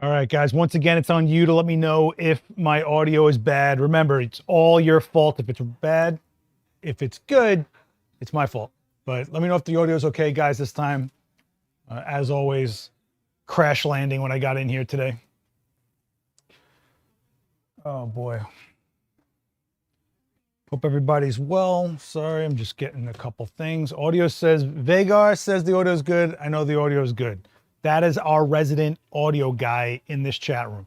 All right, guys, once again, it's on you to let me know if my audio is bad. Remember, it's all your fault if it's bad. If it's good, it's my fault. But let me know if the audio is okay, guys, this time. As always, crash landing when I got in here today. Oh, boy. Hope everybody's well. Sorry, I'm just getting a couple things. Audio says, Vagar says the audio is good. I know the audio is good. That is our resident audio guy in this chat room.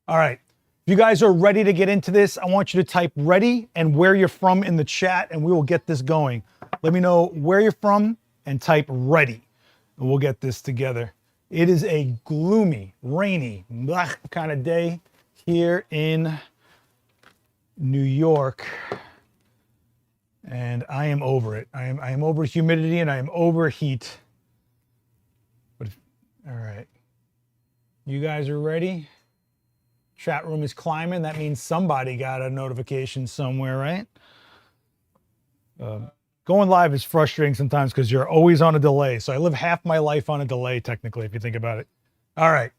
All right. If you guys are ready to get into this, I want you to type ready and where you're from in the chat, and we will get this going. Let me know where you're from and type ready, and we'll get this together. It is a gloomy, rainy, kind of day here in New York, and I am over it. I am over humidity and I am over heat. All right, you guys are ready? Chat room is climbing. That means somebody got a notification somewhere, right? Going live is frustrating sometimes because you're always on a delay. So I live half my life on a delay, technically, if you think about it. All right,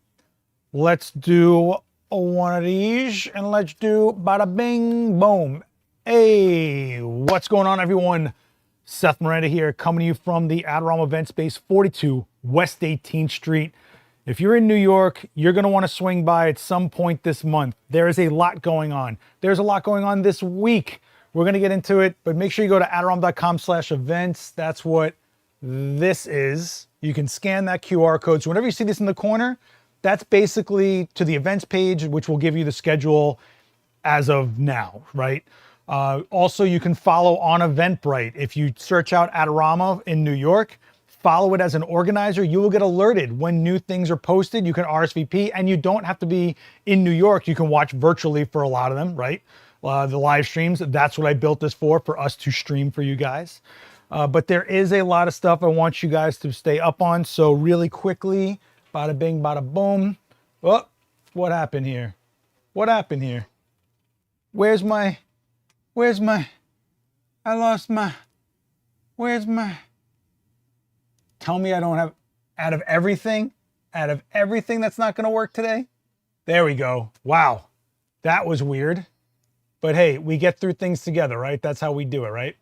let's do one of these and let's do bada bing, boom. Hey, what's going on, everyone? Seth Miranda here, coming to you from the Adorama Events Space 42 West 18th Street. If you're in New York, you're going to want to swing by at some point this month. There is a lot going on. There's a lot going on this week. We're going to get into it, but make sure you go to adorama.com/events. That's what this is. You can scan that QR code. So whenever you see this in the corner, that's basically to the events page, which will give you the schedule as of now, right? Also, you can follow on Eventbrite. If you search out Adorama in New York, follow it as an organizer, you will get alerted when new things are posted. You can RSVP, and you don't have to be in New York. You can watch virtually for a lot of them, right? The live streams, that's what I built this for us to stream for you guys. But there is a lot of stuff I want you guys to stay up on. So really quickly, bada bing, bada boom. Oh, what happened here? What happened here? Where's my, I lost my, where's my, tell me I don't have, out of everything that's not going to work today. There we go. Wow. That was weird. But hey, we get through things together, right? That's how we do it, right?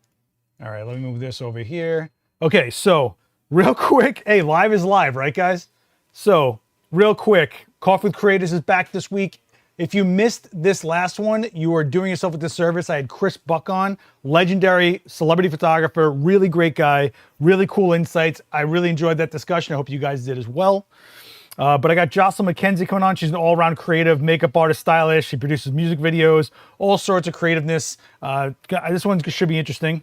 All right, let me move this over here. Okay, so real quick. Hey, live is live, right, guys? So real quick, Coffee with Creators is back this week. If you missed this last one, you are doing yourself a disservice. I had Chris Buck on, legendary celebrity photographer, really great guy, really cool insights. I really enjoyed that discussion. I hope you guys did as well. But I got Jocelyn McKenzie coming on. She's an all-around creative, makeup artist, stylist. She produces music videos, all sorts of creativeness. This one should be interesting.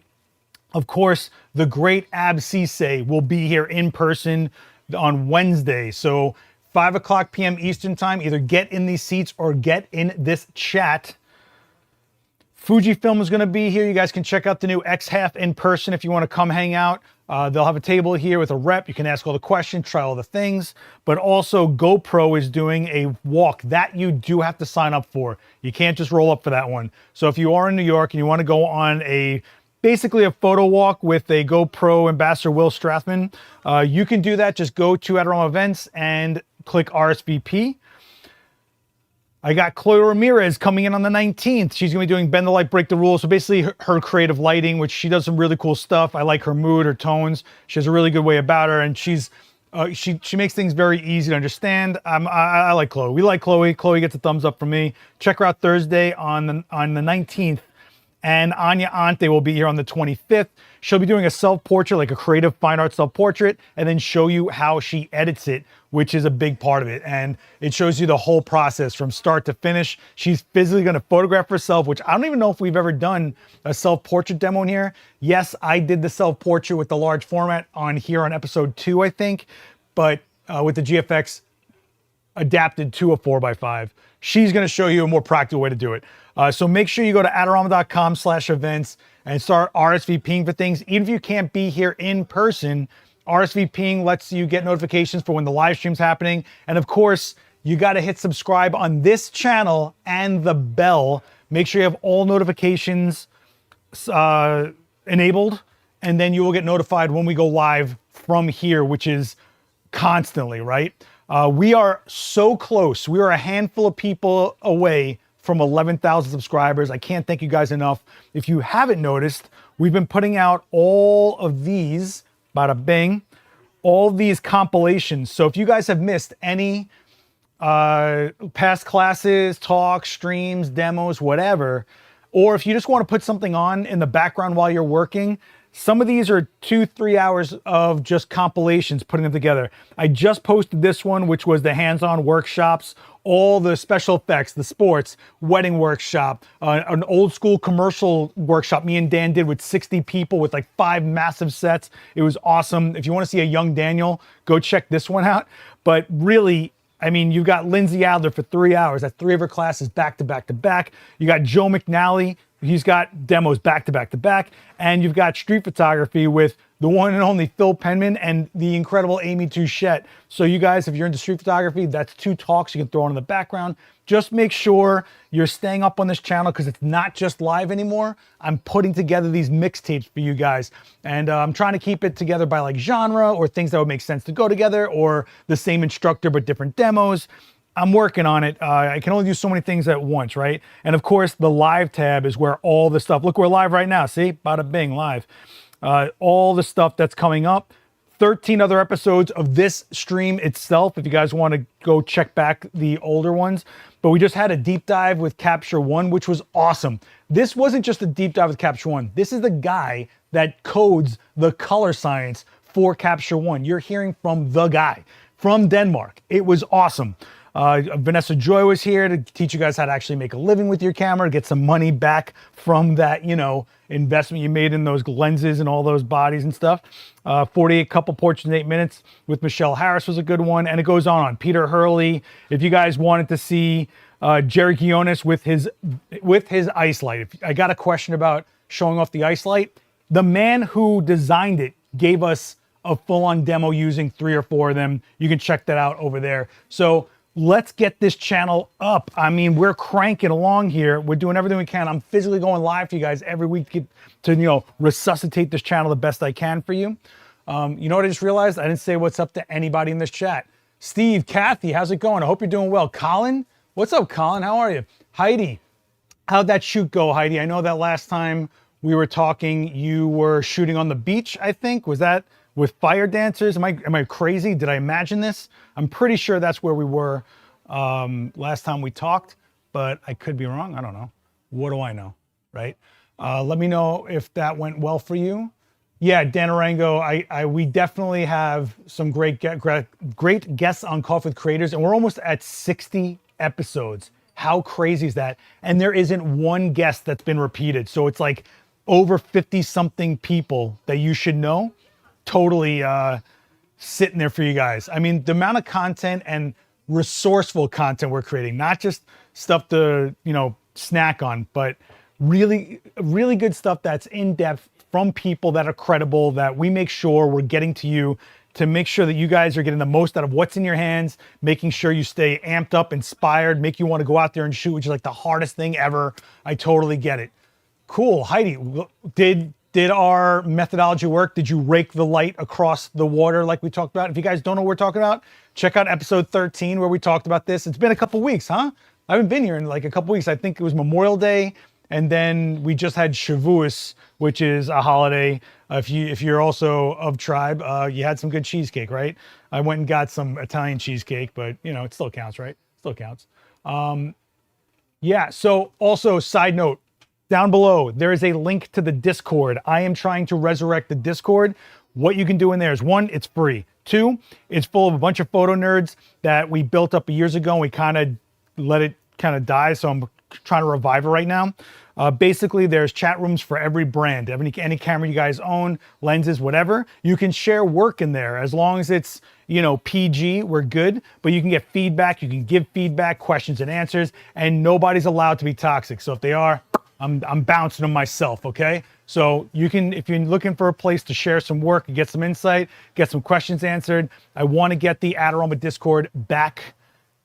Of course, the great Ab Cisse will be here in person on Wednesday. So 5 p.m. Eastern time, either get in these seats or get in this chat. Fujifilm is going to be here. You guys can check out the new X-Half in person if you want to come hang out. They'll have a table here with a rep. You can ask all the questions, try all the things. But also GoPro is doing a walk that you do have to sign up for. You can't just roll up for that one. So if you are in New York and you want to go on basically a photo walk with a GoPro ambassador, Will Strathman, you can do that. Just go to Adorama Events and click RSVP. I got Chloe Ramirez coming in on the 19th. She's going to be doing Bend the Light, Break the Rules. So basically her creative lighting, which she does some really cool stuff. I like her mood, her tones. She has a really good way about her, and she makes things very easy to understand. I like Chloe. We like Chloe. Chloe gets a thumbs up from me. Check her out Thursday on the 19th. And Anya Ante will be here on the 25th. She'll be doing a self-portrait, like a creative fine art self-portrait, and then show you how she edits it, which is a big part of it. And it shows you the whole process from start to finish. She's physically going to photograph herself, which I don't even know if we've ever done a self-portrait demo in here. Yes, I did the self-portrait with the large format on here on episode 2, I think, but with the GFX adapted to a 4x5. She's going to show you a more practical way to do it. So make sure you go to adorama.com/events and start RSVPing for things. Even if you can't be here in person, RSVPing lets you get notifications for when the live stream's happening. And of course, you got to hit subscribe on this channel and the bell. Make sure you have all notifications enabled, and then you will get notified when we go live from here, which is constantly, right? We are so close. We are a handful of people away from 11,000 subscribers. I can't thank you guys enough. If you haven't noticed, we've been putting out all of these, Bada Bing, all these compilations. So if you guys have missed any past classes, talks, streams, demos, whatever, or if you just want to put something on in the background while you're working, some of these are 2-3 hours of just compilations, putting them together. I just posted this one, which was the hands-on workshops, all the special effects, the sports, wedding workshop, an old school commercial workshop me and Dan did with 60 people with like 5 massive sets. It was awesome. If you want to see a young Daniel, go check this one out. But really, I mean, you've got Lindsay Adler for 3 hours. That's 3 of her classes back to back to back. You got Joe McNally. He's got demos back to back to back. And you've got street photography with the one and only Phil Penman and the incredible Amy Touchette. So you guys, if you're into street photography, that's 2 talks you can throw on in the background. Just make sure you're staying up on this channel because it's not just live anymore. I'm putting together these mixtapes for you guys. And I'm trying to keep it together by like genre or things that would make sense to go together, or the same instructor but different demos. I'm working on it. I can only do so many things at once, right? And of course, the live tab is where all the stuff, look, we're live right now. See, Bada Bing, live. All the stuff that's coming up. 13 other episodes of this stream itself, if you guys want to go check back the older ones. But we just had a deep dive with Capture One, which was awesome. This wasn't just a deep dive with Capture One. This is the guy that codes the color science for Capture One. You're hearing from the guy from Denmark. It was awesome. Vanessa Joy was here to teach you guys how to actually make a living with your camera, get some money back from that, you know, investment you made in those lenses and all those bodies and stuff. 48 couple portraits in 8 minutes with Michelle Harris was a good one, and it goes on. Peter Hurley. If you guys wanted to see Jerry Gionis with his ice light, if I got a question about showing off the ice light, the man who designed it gave us a full-on demo using 3 or 4 of them. You can check that out over there. So let's get this channel up. I mean, we're cranking along here. We're doing everything we can. I'm physically going live for you guys every week to you know, resuscitate this channel the best I can for you. You know what I just realized? I didn't say what's up to anybody in this chat. Steve, Kathy, how's it going? I hope you're doing well. Colin, what's up, Colin? How are you? Heidi, how'd that shoot go, Heidi? I know that last time we were talking, you were shooting on the beach, I think. Was that with fire dancers? Am I crazy? Did I imagine this? I'm pretty sure that's where we were last time we talked, but I could be wrong. I don't know. What do I know, right? Let me know if that went well for you. Yeah, Dan Arango, we definitely have some great guests on Coffee with Creators, and we're almost at 60 episodes. How crazy is that? And there isn't one guest that's been repeated. So it's like over 50-something people that you should know. Totally sitting there for you guys. I mean, the amount of content and resourceful content we're creating, not just stuff to, you know, snack on, but really, really good stuff that's in depth from people that are credible, that we make sure we're getting to you to make sure that you guys are getting the most out of what's in your hands, making sure you stay amped up, inspired, make you want to go out there and shoot, which is like the hardest thing ever. I totally get it. Cool. Heidi, did our methodology work? Did you rake the light across the water like we talked about? If you guys don't know what we're talking about, check out episode 13 where we talked about this. It's been a couple weeks, huh? I haven't been here in like a couple weeks. I think it was Memorial Day, and then we just had Shavuos, which is a holiday. If you're also of tribe, you had some good cheesecake, right? I went and got some Italian cheesecake, but you know, it still counts, right? Still counts. Yeah, so also side note, down below, there is a link to the Discord. I am trying to resurrect the Discord. What you can do in there is, 1, it's free. 2, it's full of a bunch of photo nerds that we built up years ago, and we kind of let it kind of die, so I'm trying to revive it right now. Basically, there's chat rooms for every brand, any camera you guys own, lenses, whatever. You can share work in there as long as it's, you know, PG, we're good. But you can get feedback, you can give feedback, questions and answers, and nobody's allowed to be toxic. So if they are, I'm bouncing them myself, okay? So you can, if you're looking for a place to share some work and get some insight, get some questions answered, I want to get the Adorama Discord back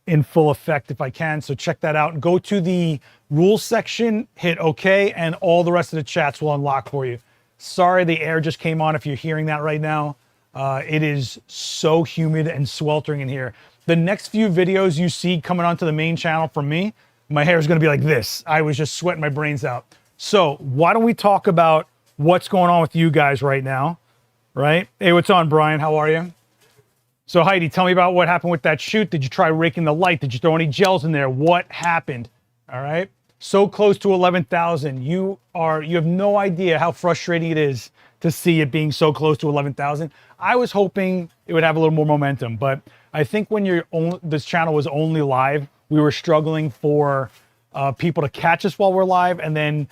in full effect if I can. So check that out and go to the rules section, hit okay, and all the rest of the chats will unlock for you. Sorry, the air just came on if you're hearing that right now. It is so humid and sweltering in here. The next few videos you see coming onto the main channel from me, my hair is gonna be like this. I was just sweating my brains out. So why don't we talk about what's going on with you guys right now, right? Hey, what's on, Brian? How are you? So Heidi, tell me about what happened with that shoot. Did you try raking the light? Did you throw any gels in there? What happened? All right. So close to 11,000. You have no idea how frustrating it is to see it being so close to 11,000. I was hoping it would have a little more momentum, but I think when this channel was only live, we were struggling for people to catch us while we're live and then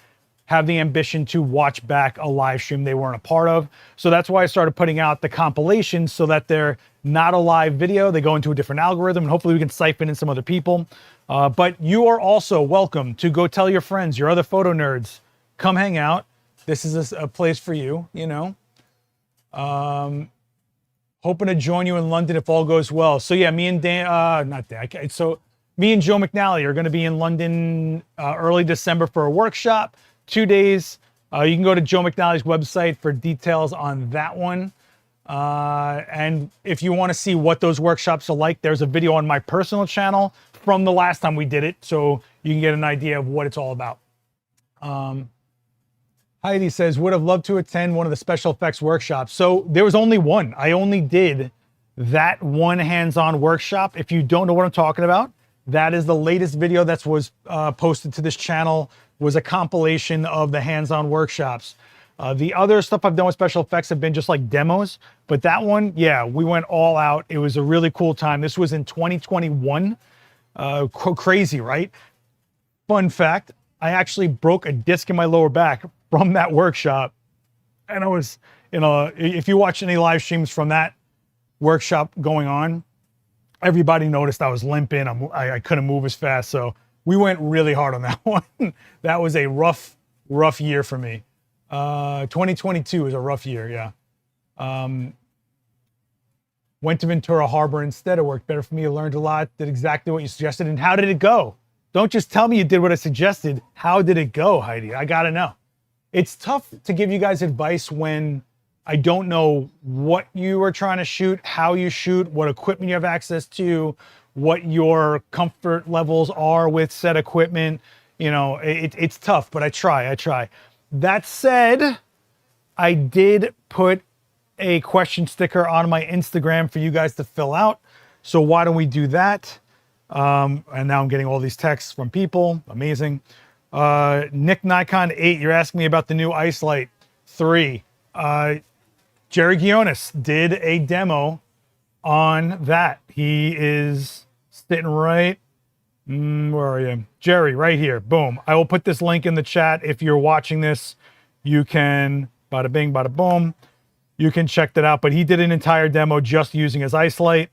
have the ambition to watch back a live stream they weren't a part of. So that's why I started putting out the compilations so that they're not a live video. They go into a different algorithm and hopefully we can siphon in some other people. But you are also welcome to go tell your friends, your other photo nerds, come hang out. This is a place for you, you know. Hoping to join you in London if all goes well. So yeah, me and Dan, not Dan, okay, so me and Joe McNally are gonna be in London early December for a workshop, 2 days. You can go to Joe McNally's website for details on that one. And if you wanna see what those workshops are like, there's a video on my personal channel from the last time we did it, so you can get an idea of what it's all about. Heidi says, would have loved to attend one of the special effects workshops. So there was only one. I only did that one hands-on workshop. If you don't know what I'm talking about, that is the latest video that was posted to this channel, was a compilation of the hands-on workshops. The other stuff I've done with special effects have been just like demos, but that one, yeah, we went all out. It was a really cool time. This was in 2021. Crazy, right? Fun fact, I actually broke a disc in my lower back from that workshop. And I was, you know, if you watch any live streams from that workshop going on, everybody noticed I was limping. I couldn't move as fast. So we went really hard on that one. That was a rough year for me. 2022 was a rough year, yeah. Went to Ventura Harbor instead. It worked better for me. I learned a lot, did exactly what you suggested. And how did it go? Don't just tell me you did what I suggested. How did it go, Heidi? I gotta know. It's tough to give you guys advice when I don't know what you are trying to shoot, how you shoot, what equipment you have access to, what your comfort levels are with said equipment. You know, it's tough, but I try. That said, I did put a question sticker on my Instagram for you guys to fill out. So why don't we do that? And now I'm getting all these texts from people. Amazing. Nick Nikon 8, you're asking me about the new Ice Light 3. Jerry Guionis did a demo on that. He is sitting right, where are you? Jerry, right here, boom. I will put this link in the chat. If you're watching this, you can, bada bing, bada boom. You can check that out, but he did an entire demo just using his Ice Light.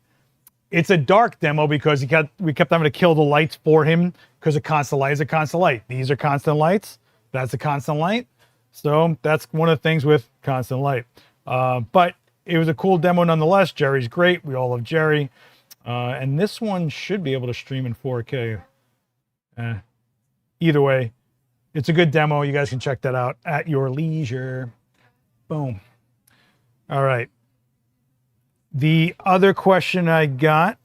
It's a dark demo because we kept having to kill the lights for him because a constant light is a constant light. These are constant lights. That's a constant light. So that's one of the things with constant light. But it was a cool demo nonetheless. Jerry's great. We all love Jerry. And this one should be able to stream in 4K. Either way, it's a good demo. You guys can check that out at your leisure. Boom. All right. The other question I got,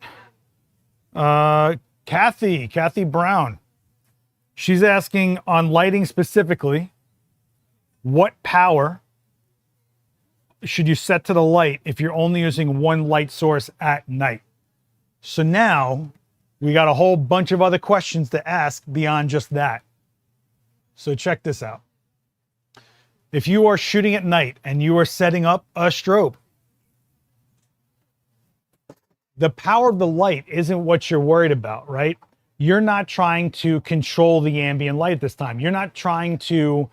Kathy Brown. She's asking on lighting specifically, what power should you set to the light if you're only using one light source at night? So now we got a whole bunch of other questions to ask beyond just that. So check this out. If you are shooting at night and you are setting up a strobe, the power of the light isn't what you're worried about, right? You're not trying to control the ambient light this time. You're not trying to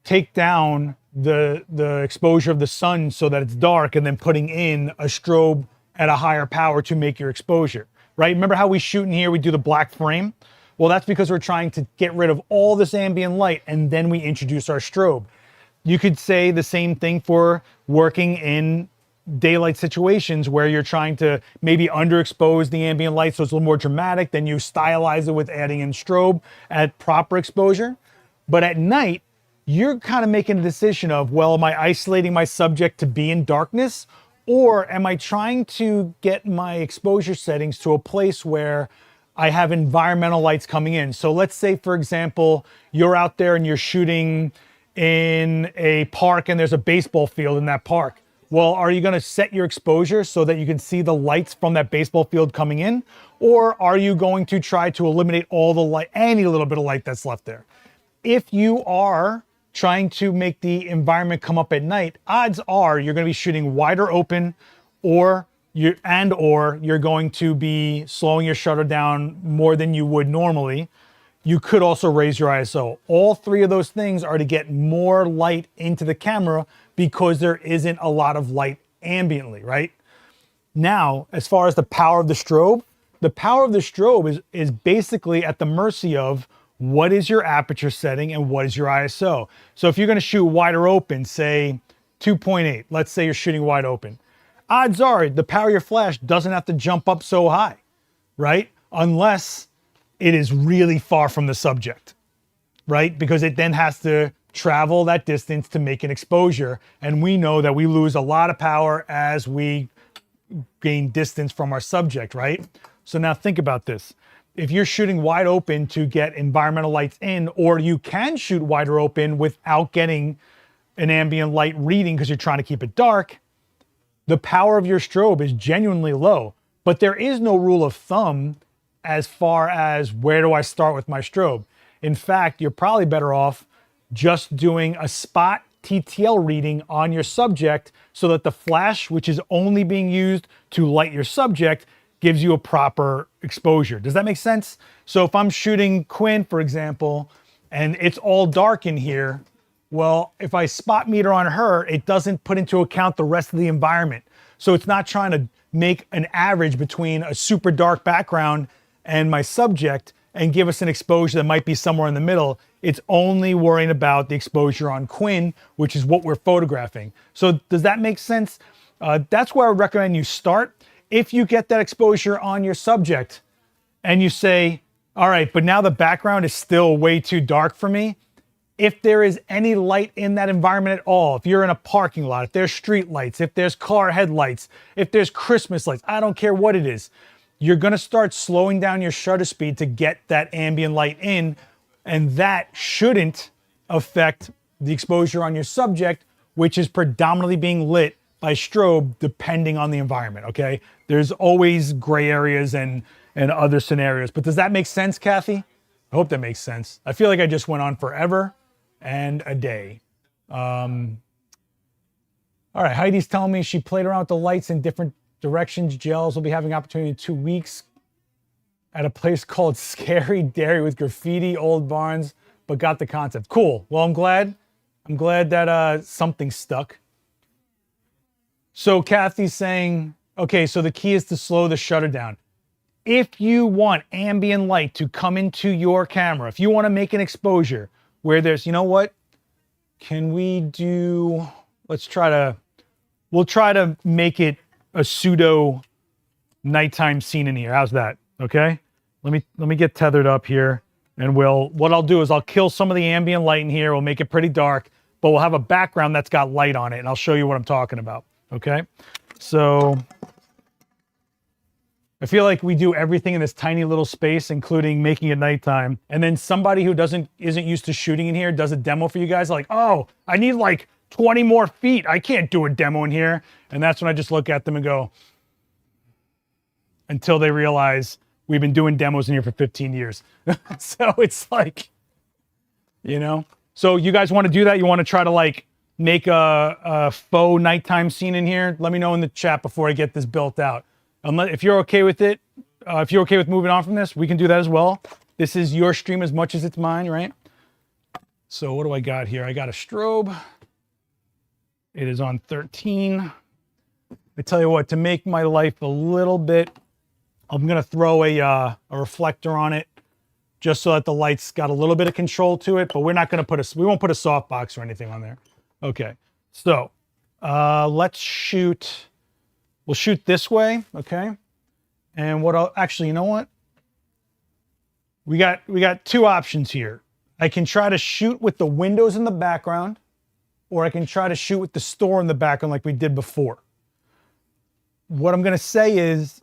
take down the exposure of the sun so that it's dark and then putting in a strobe at a higher power to make your exposure, right? Remember how we shoot in here, we do the black frame? Well, that's because we're trying to get rid of all this ambient light and then we introduce our strobe. You could say the same thing for working in daylight situations where you're trying to maybe underexpose the ambient light so it's a little more dramatic, then you stylize it with adding in strobe at proper exposure. But at night, you're kind of making a decision of, well, am I isolating my subject to be in darkness, or am I trying to get my exposure settings to a place where I have environmental lights coming in? So let's say, for example, you're out there and you're shooting in a park and there's a baseball field in that park. Well, are you going to set your exposure so that you can see the lights from that baseball field coming in? Or are you going to try to eliminate all the light, any little bit of light that's left there? If you are trying to make the environment come up at night, odds are you're going to be shooting wider open, or you're going to be slowing your shutter down more than you would normally. You could also raise your ISO. All three of those things are to get more light into the camera because there isn't a lot of light ambiently, right? Now, as far as the power of the strobe is basically at the mercy of what is your aperture setting and what is your ISO. So if you're going to shoot wider open, say 2.8, let's say you're shooting wide open, odds are the power of your flash doesn't have to jump up so high, right? Unless it is really far from the subject, right? Because it then has to travel that distance to make an exposure. And we know that we lose a lot of power as we gain distance from our subject, right? So now think about this. If you're shooting wide open to get environmental lights in, or you can shoot wider open without getting an ambient light reading because you're trying to keep it dark, the power of your strobe is genuinely low. But there is no rule of thumb as far as where do I start with my strobe. In fact, you're probably better off just doing a spot TTL reading on your subject so that the flash, which is only being used to light your subject, gives you a proper exposure. Does that make sense? So if I'm shooting Quinn, for example, and it's all dark in here, well, if I spot meter on her, it doesn't put into account the rest of the environment. So it's not trying to make an average between a super dark background and my subject and give us an exposure that might be somewhere in the middle. It's only worrying about the exposure on Quinn, which is what we're photographing. So does that make sense? That's where I would recommend you start. If you get that exposure on your subject and you say, all right, but now the background is still way too dark for me. If there is any light in that environment at all, if you're in a parking lot, if there's street lights, if there's car headlights, if there's Christmas lights, I don't care what it is, you're gonna start slowing down your shutter speed to get that ambient light in, and that shouldn't affect the exposure on your subject, which is predominantly being lit by strobe depending on the environment, okay? There's always gray areas and other scenarios, but does that make sense, Kathy? I hope that makes sense. I feel like I just went on forever and a day. All right, Heidi's telling me she played around with the lights in different directions. Gels will be having opportunity in 2 weeks at a place called Scary Dairy with graffiti, old barns, but got the concept. Cool, well, I'm glad that something stuck. So Kathy's saying, okay, so the key is to slow the shutter down. If you want ambient light to come into your camera, if you want to make an exposure where there's, you know what? Can we do, we'll try to make it a pseudo nighttime scene in here. How's that? Okay. Let me get tethered up here, and what I'll do is I'll kill some of the ambient light in here. We'll make it pretty dark, but we'll have a background that's got light on it, and I'll show you what I'm talking about. Okay. So I feel like we do everything in this tiny little space, including making it nighttime. And then somebody who isn't used to shooting in here does a demo for you guys. Like, oh, I need like 20 more feet. I can't do a demo in here. And that's when I just look at them and go, until they realize we've been doing demos in here for 15 years. So it's like, you know, so you guys want to do that? You want to try to like make a faux nighttime scene in here? Let me know in the chat before I get this built out. If you're okay with it, if you're okay with moving on from this, we can do that as well. This is your stream as much as it's mine, right? So what do I got here? I got a strobe. It is on 13. I tell you what, to make my life a little bit, I'm gonna throw a reflector on it just so that the light's got a little bit of control to it, but we're not gonna we won't put a softbox or anything on there. Okay, so let's shoot. We'll shoot this way, okay? And actually, you know what? We got two options here. I can try to shoot with the windows in the background, or I can try to shoot with the store in the background like we did before. What I'm gonna say is,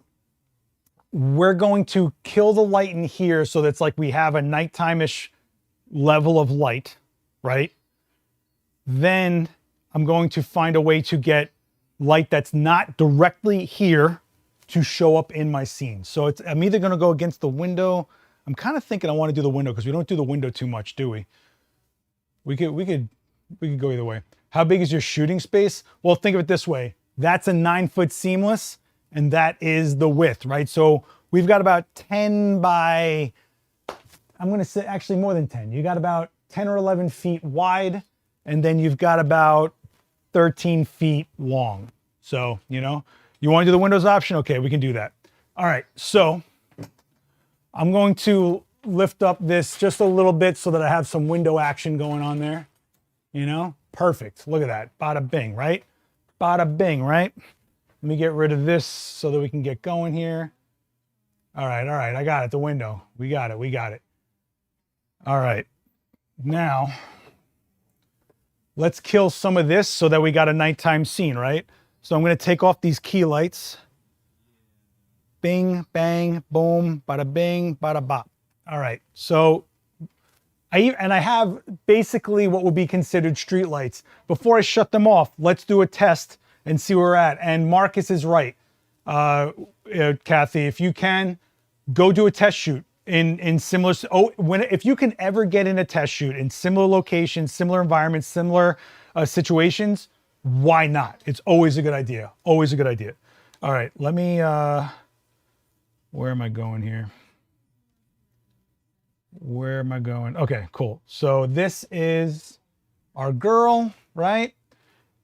we're going to kill the light in here so that's like we have a nighttime-ish level of light, right? Then I'm going to find a way to get light that's not directly here to show up in my scene. So I'm either gonna go against the window. I'm kind of thinking I want to do the window because we don't do the window too much, do we? We could go either way. How big is your shooting space? Well, think of it this way. That's a 9-foot seamless, and that is the width, right? So we've got about 10 by, I'm gonna say actually more than 10. You got about 10 or 11 feet wide, and then you've got about 13 feet long. So, you know, you wanna do the windows option? Okay, we can do that. All right, so I'm going to lift up this just a little bit so that I have some window action going on there. You know, perfect. Look at that. Bada bing, right? Bada bing, right? Let me get rid of this so that we can get going here. All right, I got it, the window. We got it. All right, now let's kill some of this so that we got a nighttime scene, right? So I'm gonna take off these key lights. Bing, bang, boom, bada bing, bada bop. All right, so I have basically what would be considered street lights. Before I shut them off, let's do a test and see where we're at. And Marcus is right. Kathy, if you can, go do a test shoot in similar, if you can ever get in a test shoot in similar locations, similar environments, similar situations, why not? It's always a good idea. Always a good idea. All right, let me, where am I going here? Where am I going? Okay, cool. So this is our girl, right?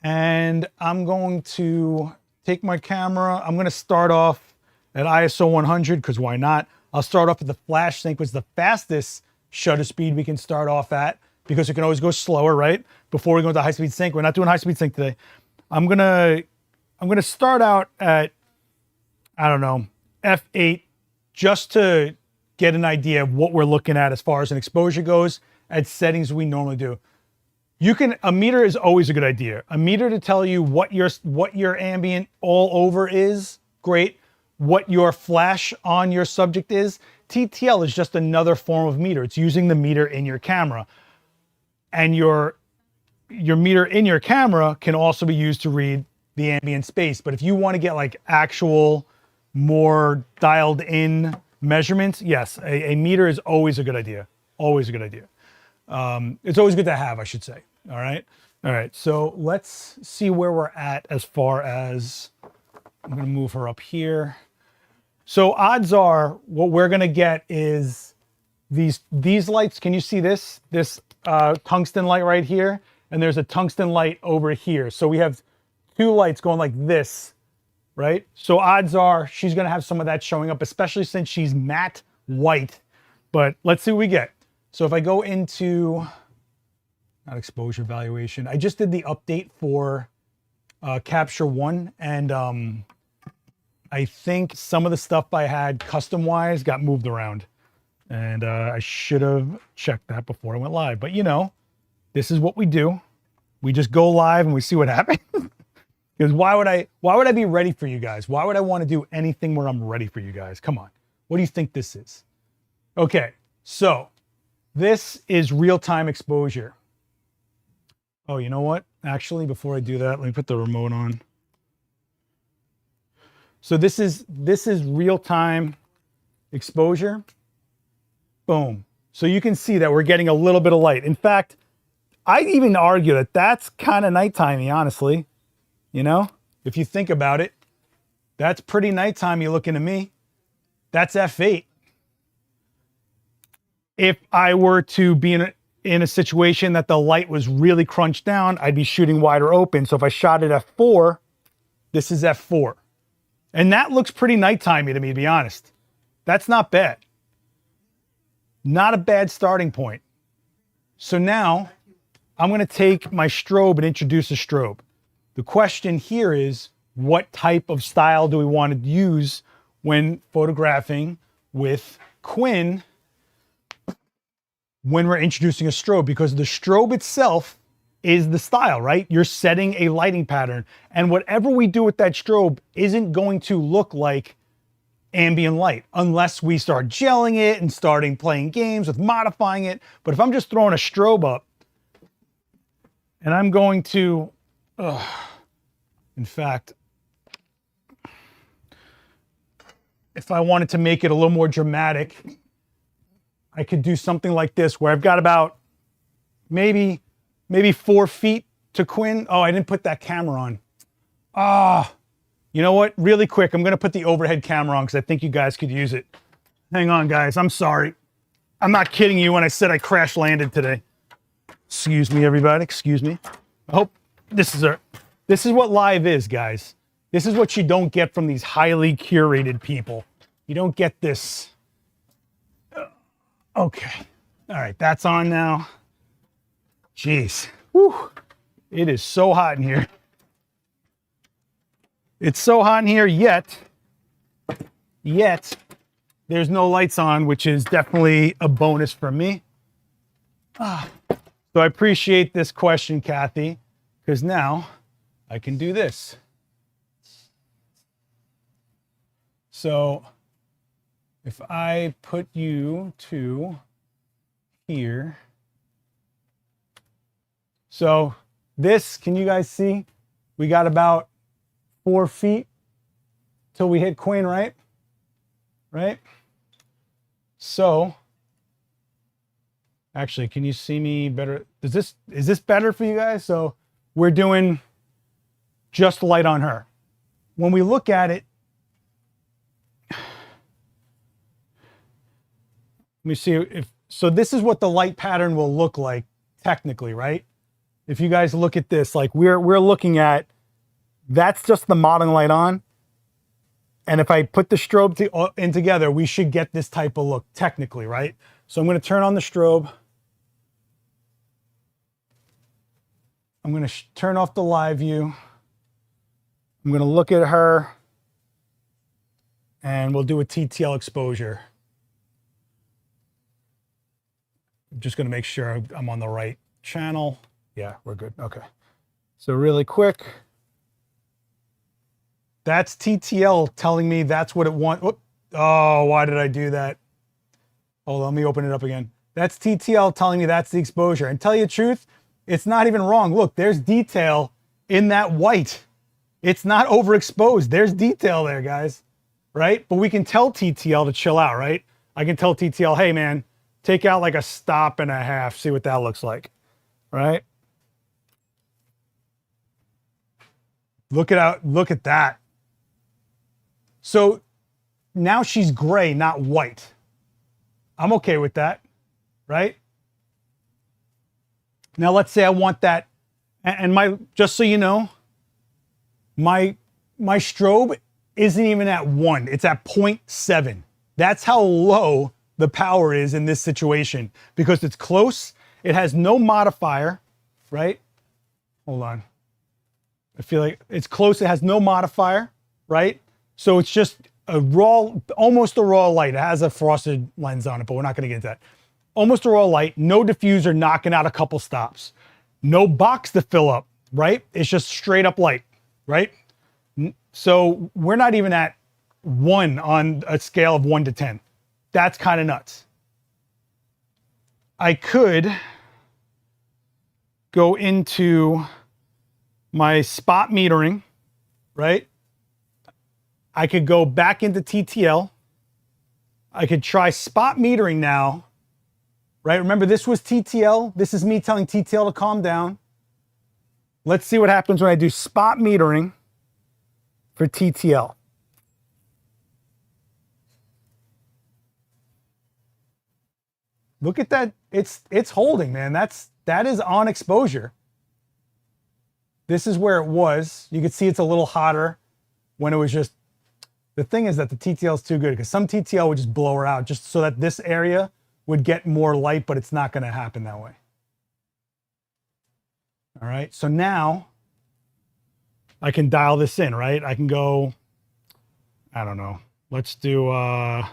And I'm going to take my camera. I'm going to start off at ISO 100 because why not? I'll start off with the flash sync, which is the fastest shutter speed we can start off at because it can always go slower, right? Before we go into high speed sync. We're not doing high speed sync today. I'm gonna start out at, I don't know, F8 just to get an idea of what we're looking at as far as an exposure goes at settings we normally do. A meter is always a good idea. A meter to tell you what your ambient all over is, great. What your flash on your subject is. TTL is just another form of meter. It's using the meter in your camera. And your meter in your camera can also be used to read the ambient space. But if you want to get like actual, more dialed in measurements, yes, a meter is always a good idea. Always a good idea. It's always good to have, I should say. All right. So let's see where we're at as far as, I'm going to move her up here. So odds are what we're going to get is these lights. Can you see this tungsten light right here? And there's a tungsten light over here. So we have two lights going like this, right? So odds are she's going to have some of that showing up, especially since she's matte white. But let's see what we get. So if I go into, not exposure evaluation, I just did the update for Capture One, and I think some of the stuff I had custom-wise got moved around. And I should have checked that before I went live. But you know, this is what we do. We just go live and we see what happens. Because why would I be ready for you guys? Why would I want to do anything where I'm ready for you guys? Come on. What do you think this is? Okay, so this is real-time exposure. Oh, you know what? Actually, before I do that, let me put the remote on. So this is real-time exposure. Boom. So you can see that we're getting a little bit of light. In fact, I'd even argue that that's kind of nighttimey, honestly. You know, if you think about it, that's pretty nighttimey looking to me. That's F8. If I were to be in a situation that the light was really crunched down, I'd be shooting wider open. So if I shot at F4, this is F4. And that looks pretty nighttimey to me, to be honest. That's not bad. Not a bad starting point. So now I'm going to take my strobe and introduce a strobe. The question here is, what type of style do we want to use when photographing with Quinn when we're introducing a strobe, because the strobe itself is the style, right? You're setting a lighting pattern, and whatever we do with that strobe isn't going to look like ambient light unless we start gelling it and starting playing games with modifying it. But if I'm just throwing a strobe up and I'm going to, in fact, if I wanted to make it a little more dramatic, I could do something like this where I've got about maybe 4 feet to Quinn. Oh, I didn't put that camera on. You know what? Really quick, I'm gonna put the overhead camera on because I think you guys could use it. Hang on, guys, I'm sorry. I'm not kidding you when I said I crash landed today. Excuse me, everybody, excuse me. I hope this is what live is, guys. This is what you don't get from these highly curated people. You don't get this. Okay, all right, that's on now. Jeez, whew. It is so hot in here. It's so hot in here, yet there's no lights on, which is definitely a bonus for me. So I appreciate this question, Kathy, because now I can do this. So if I put you to here, so this, can you guys see? We got about 4 feet till we hit Queen, right? Right? So, actually, can you see me better? Is this better for you guys? So we're doing just light on her. When we look at it, let me see if, so this is what the light pattern will look like technically, right? If you guys look at this, like we're looking at, that's just the modeling light on. And if I put the strobe in together, we should get this type of look technically, right? So I'm going to turn on the strobe. I'm going to turn off the live view. I'm going to look at her and we'll do a TTL exposure. I'm just going to make sure I'm on the right channel. Yeah, we're good. Okay. So really quick. That's TTL telling me that's what it wants. Oh, why did I do that? Hold on, let me open it up again. That's TTL telling me that's the exposure. And tell you the truth, it's not even wrong. Look, there's detail in that white. It's not overexposed. There's detail there, guys, right? But we can tell TTL to chill out, right? I can tell TTL, hey man, take out like a stop and a half. See what that looks like, right? Look at that. So now she's gray, not white. I'm okay with that, right? Now let's say I want that, and just so you know, my strobe isn't even at 1, it's at 0.7. That's how low the power is in this situation because it's close, it has no modifier, right? Hold on. I feel like it's close, it has no modifier, right? So it's just a raw, almost a raw light. It has a frosted lens on it, but we're not gonna get into that. Almost a raw light, no diffuser knocking out a couple stops. No box to fill up, right? It's just straight up light, right? So we're not even at 1 on a scale of 1 to 10. That's kind of nuts. I could go into my spot metering, right? I could go back into TTL. I could try spot metering now, right? Remember, this was TTL. This is me telling TTL to calm down. Let's see what happens when I do spot metering for TTL. Look at that. It's holding, man. That is on exposure. This is where it was. You can see it's a little hotter when it was just. The thing is that the TTL is too good because some TTL would just blow her out just so that this area would get more light, but it's not going to happen that way. All right, so now I can dial this in, right? I can go, I don't know. Let's go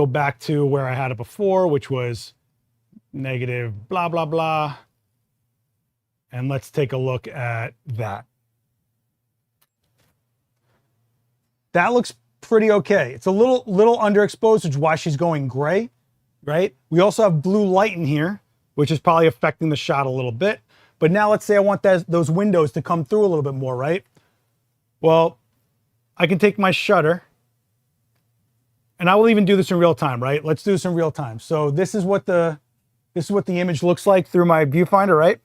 back to where I had it before, which was negative, blah, blah, blah. And let's take a look at that. That looks pretty okay. It's a little underexposed, which is why she's going gray, right? We also have blue light in here, which is probably affecting the shot a little bit. But now let's say I want those windows to come through a little bit more, right? Well, I can take my shutter, and I will even do this in real time, right? Let's do this in real time. So this is what the image looks like through my viewfinder, right?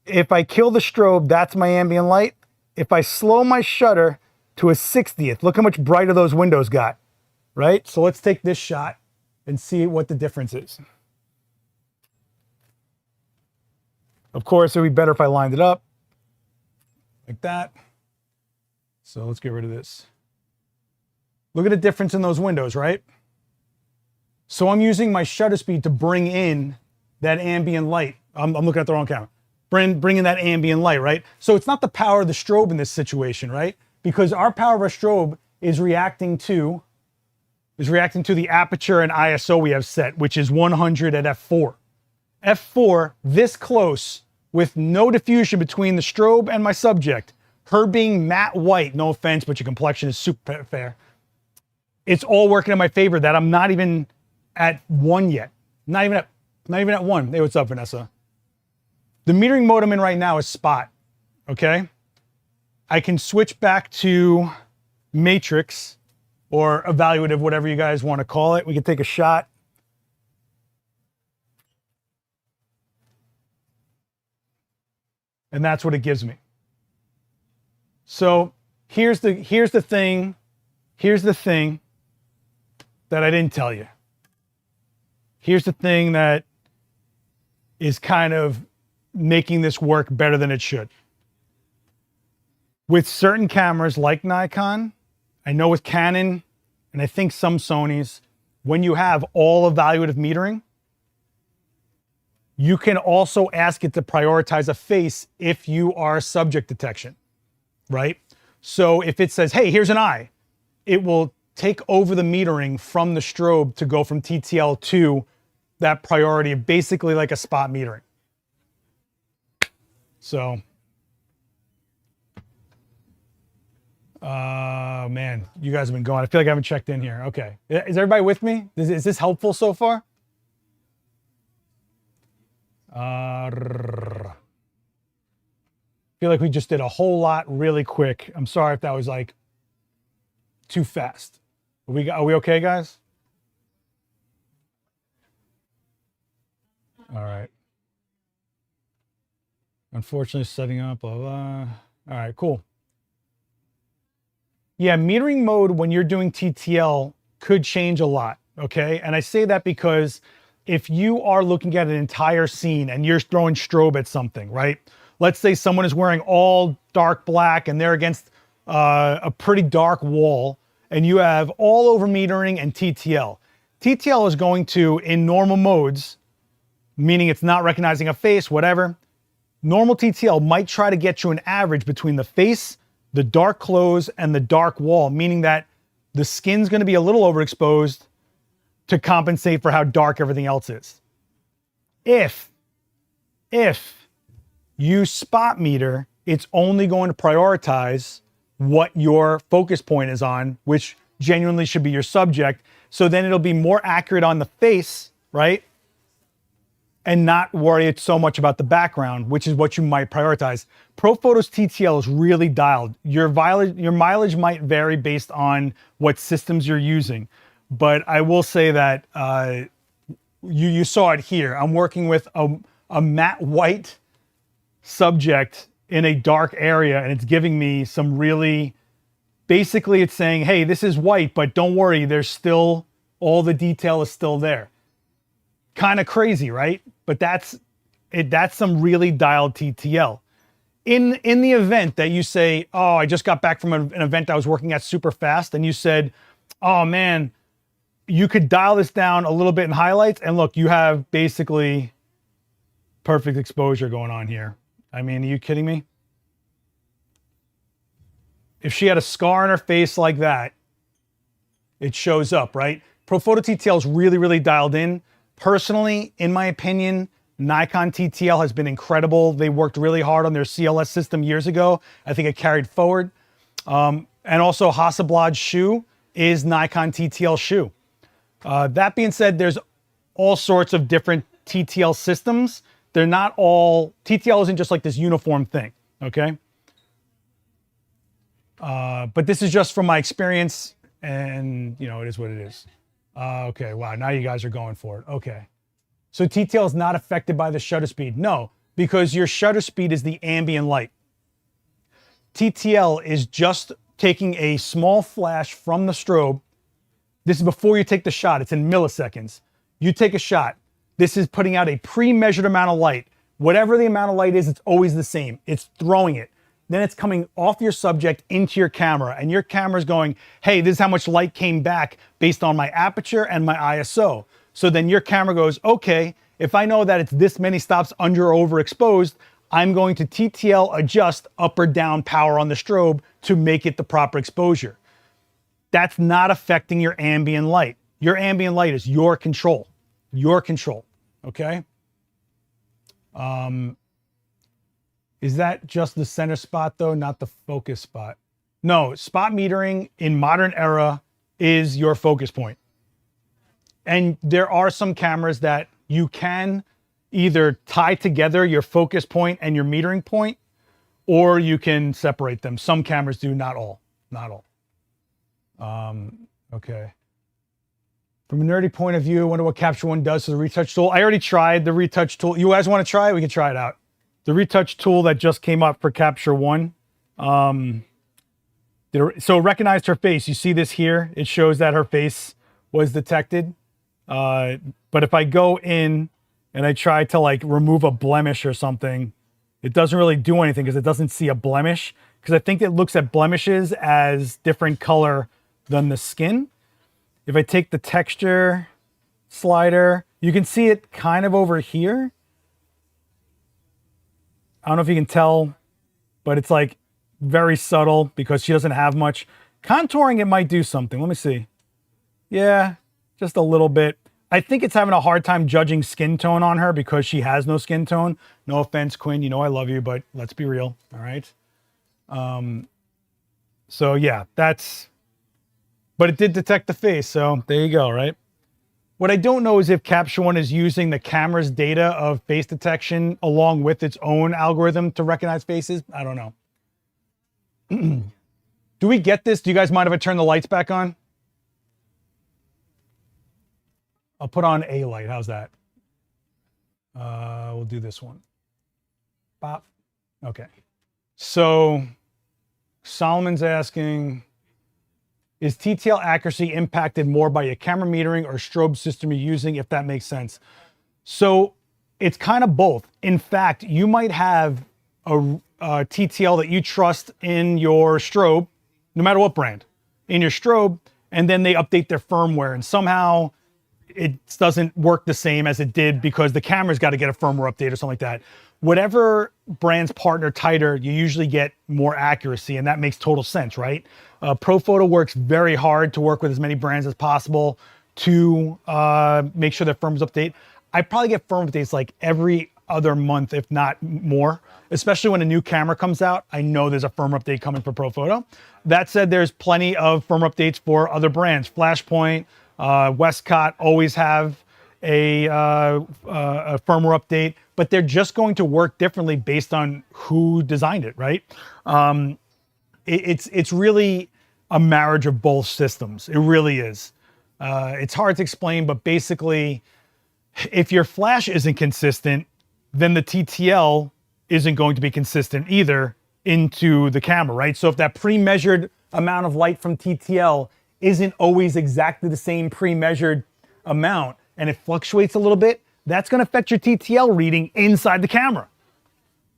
If I kill the strobe, that's my ambient light. If I slow my shutter to a 60th, look how much brighter those windows got, right? So let's take this shot and see what the difference is. Of course, it would be better if I lined it up like that. So let's get rid of this. Look at the difference in those windows, right? So I'm using my shutter speed to bring in that ambient light. I'm looking at the wrong camera. Bring in that ambient light, right? So it's not the power of the strobe in this situation, right? Because our power of our strobe is reacting to the aperture and ISO we have set, which is 100 at f4. f4 this close with no diffusion between the strobe and my subject, her being matte white, no offense, but your complexion is super fair. It's all working in my favor that I'm not even at 1 yet. Not even at 1. Hey, what's up, Vanessa? The metering mode I'm in right now is spot, okay? I can switch back to matrix or evaluative, whatever you guys want to call it. We can take a shot. And that's what it gives me. So here's the thing that I didn't tell you. Here's the thing that is kind of making this work better than it should. With certain cameras like Nikon, I know with Canon, and I think some Sonys, when you have all evaluative metering, you can also ask it to prioritize a face if you are subject detection, right? So if it says, hey, here's an eye, it will take over the metering from the strobe to go from TTL to that priority, basically like a spot metering. So, man, you guys have been going. I feel like I haven't checked in here. Okay. Is everybody with me? Is this helpful so far? I feel like we just did a whole lot really quick. I'm sorry if that was like too fast. Are we okay, guys? All right. Unfortunately, setting up, blah, blah. All right, cool. Yeah, metering mode when you're doing TTL could change a lot, okay? And I say that because if you are looking at an entire scene and you're throwing strobe at something, right? Let's say someone is wearing all dark black and they're against a pretty dark wall and you have all over metering and TTL. TTL is going to, in normal modes, meaning it's not recognizing a face, whatever, normal TTL might try to get you an average between the face, the dark clothes, and the dark wall, meaning that the skin's gonna be a little overexposed to compensate for how dark everything else is. If you spot meter, it's only going to prioritize what your focus point is on, which genuinely should be your subject. So then it'll be more accurate on the face, right? And not worry so much about the background, which is what you might prioritize. ProPhotos TTL is really dialed. Your mileage might vary based on what systems you're using. But I will say that you saw it here. I'm working with a matte white subject in a dark area, and it's giving me some really, basically it's saying, hey, this is white, but don't worry, there's still, all the detail is still there. Kind of crazy, right? But that's some really dialed TTL. In the event that you say, oh, I just got back from an event I was working at super fast, and you said, oh man, you could dial this down a little bit in highlights, and look, you have basically perfect exposure going on here. I mean, are you kidding me? If she had a scar on her face like that, it shows up, right? ProPhoto TTL is really, really dialed in. Personally, in my opinion, Nikon TTL has been incredible. They worked really hard on their CLS system years ago. I think it carried forward. And also Hasselblad's shoe is Nikon TTL shoe. That being said, there's all sorts of different TTL systems. They're not all, TTL isn't just like this uniform thing, okay? But this is just from my experience, and you know, it is what it is. Okay, wow, now you guys are going for it. Okay. So TTL is not affected by the shutter speed. No, because your shutter speed is the ambient light. TTL is just taking a small flash from the strobe. This is before you take the shot. It's in milliseconds. You take a shot. This is putting out a pre-measured amount of light. Whatever the amount of light is, it's always the same. It's throwing it. Then it's coming off your subject into your camera, and your camera's going, hey, this is how much light came back based on my aperture and my ISO. So then your camera goes, okay, if I know that it's this many stops under or overexposed, I'm going to TTL adjust up or down power on the strobe to make it the proper exposure. That's not affecting your ambient light. Your ambient light is your control. Your control, okay? Is that just the center spot though, not the focus spot? No, spot metering in modern era is your focus point. And there are some cameras that you can either tie together your focus point and your metering point, or you can separate them. Some cameras do, not all, not all. Okay. From a nerdy point of view, I wonder what Capture One does to the retouch tool. I already tried the retouch tool. You guys want to try it? We can try it out. The retouch tool that just came up for Capture One. So it recognized her face. You see this here? It shows that her face was detected. But if I go in and I try to like remove a blemish or something, it doesn't really do anything because it doesn't see a blemish. Because I think it looks at blemishes as different color than the skin. If I take the texture slider, you can see it kind of over here. I don't know if you can tell, but it's like very subtle because she doesn't have much. Contouring, it might do something. Let me see. Yeah, just a little bit. I think it's having a hard time judging skin tone on her because she has no skin tone. No offense, Quinn, you know I love you, but let's be real, all right? So yeah, but it did detect the face, so there you go, right? What I don't know is if Capture One is using the camera's data of face detection along with its own algorithm to recognize faces. I don't know. Do we get this? Do you guys mind if I turn the lights back on? I'll put on a light. How's that? We'll do this one. Bop. Okay. So Solomon's asking, is TTL accuracy impacted more by your camera metering or strobe system you're using, if that makes sense? So it's kind of both. In fact, you might have a TTL that you trust in your strobe, no matter what brand, in your strobe, and then they update their firmware and somehow it doesn't work the same as it did because the camera's got to get a firmware update or something like that. Whatever brands partner tighter, you usually get more accuracy, and that makes total sense, right? Profoto works very hard to work with as many brands as possible to make sure their firmware's update. I probably get firmware updates like every other month, if not more, especially when a new camera comes out. I know there's a firmware update coming for Profoto. That said, there's plenty of firmware updates for other brands. Flashpoint, Westcott always have a firmware update, but they're just going to work differently based on who designed it, right? It's really a marriage of both systems. It really is. It's hard to explain, but basically, if your flash isn't consistent, then the TTL isn't going to be consistent either into the camera, right? So if that pre-measured amount of light from TTL isn't always exactly the same pre-measured amount, and it fluctuates a little bit, that's going to affect your TTL reading inside the camera.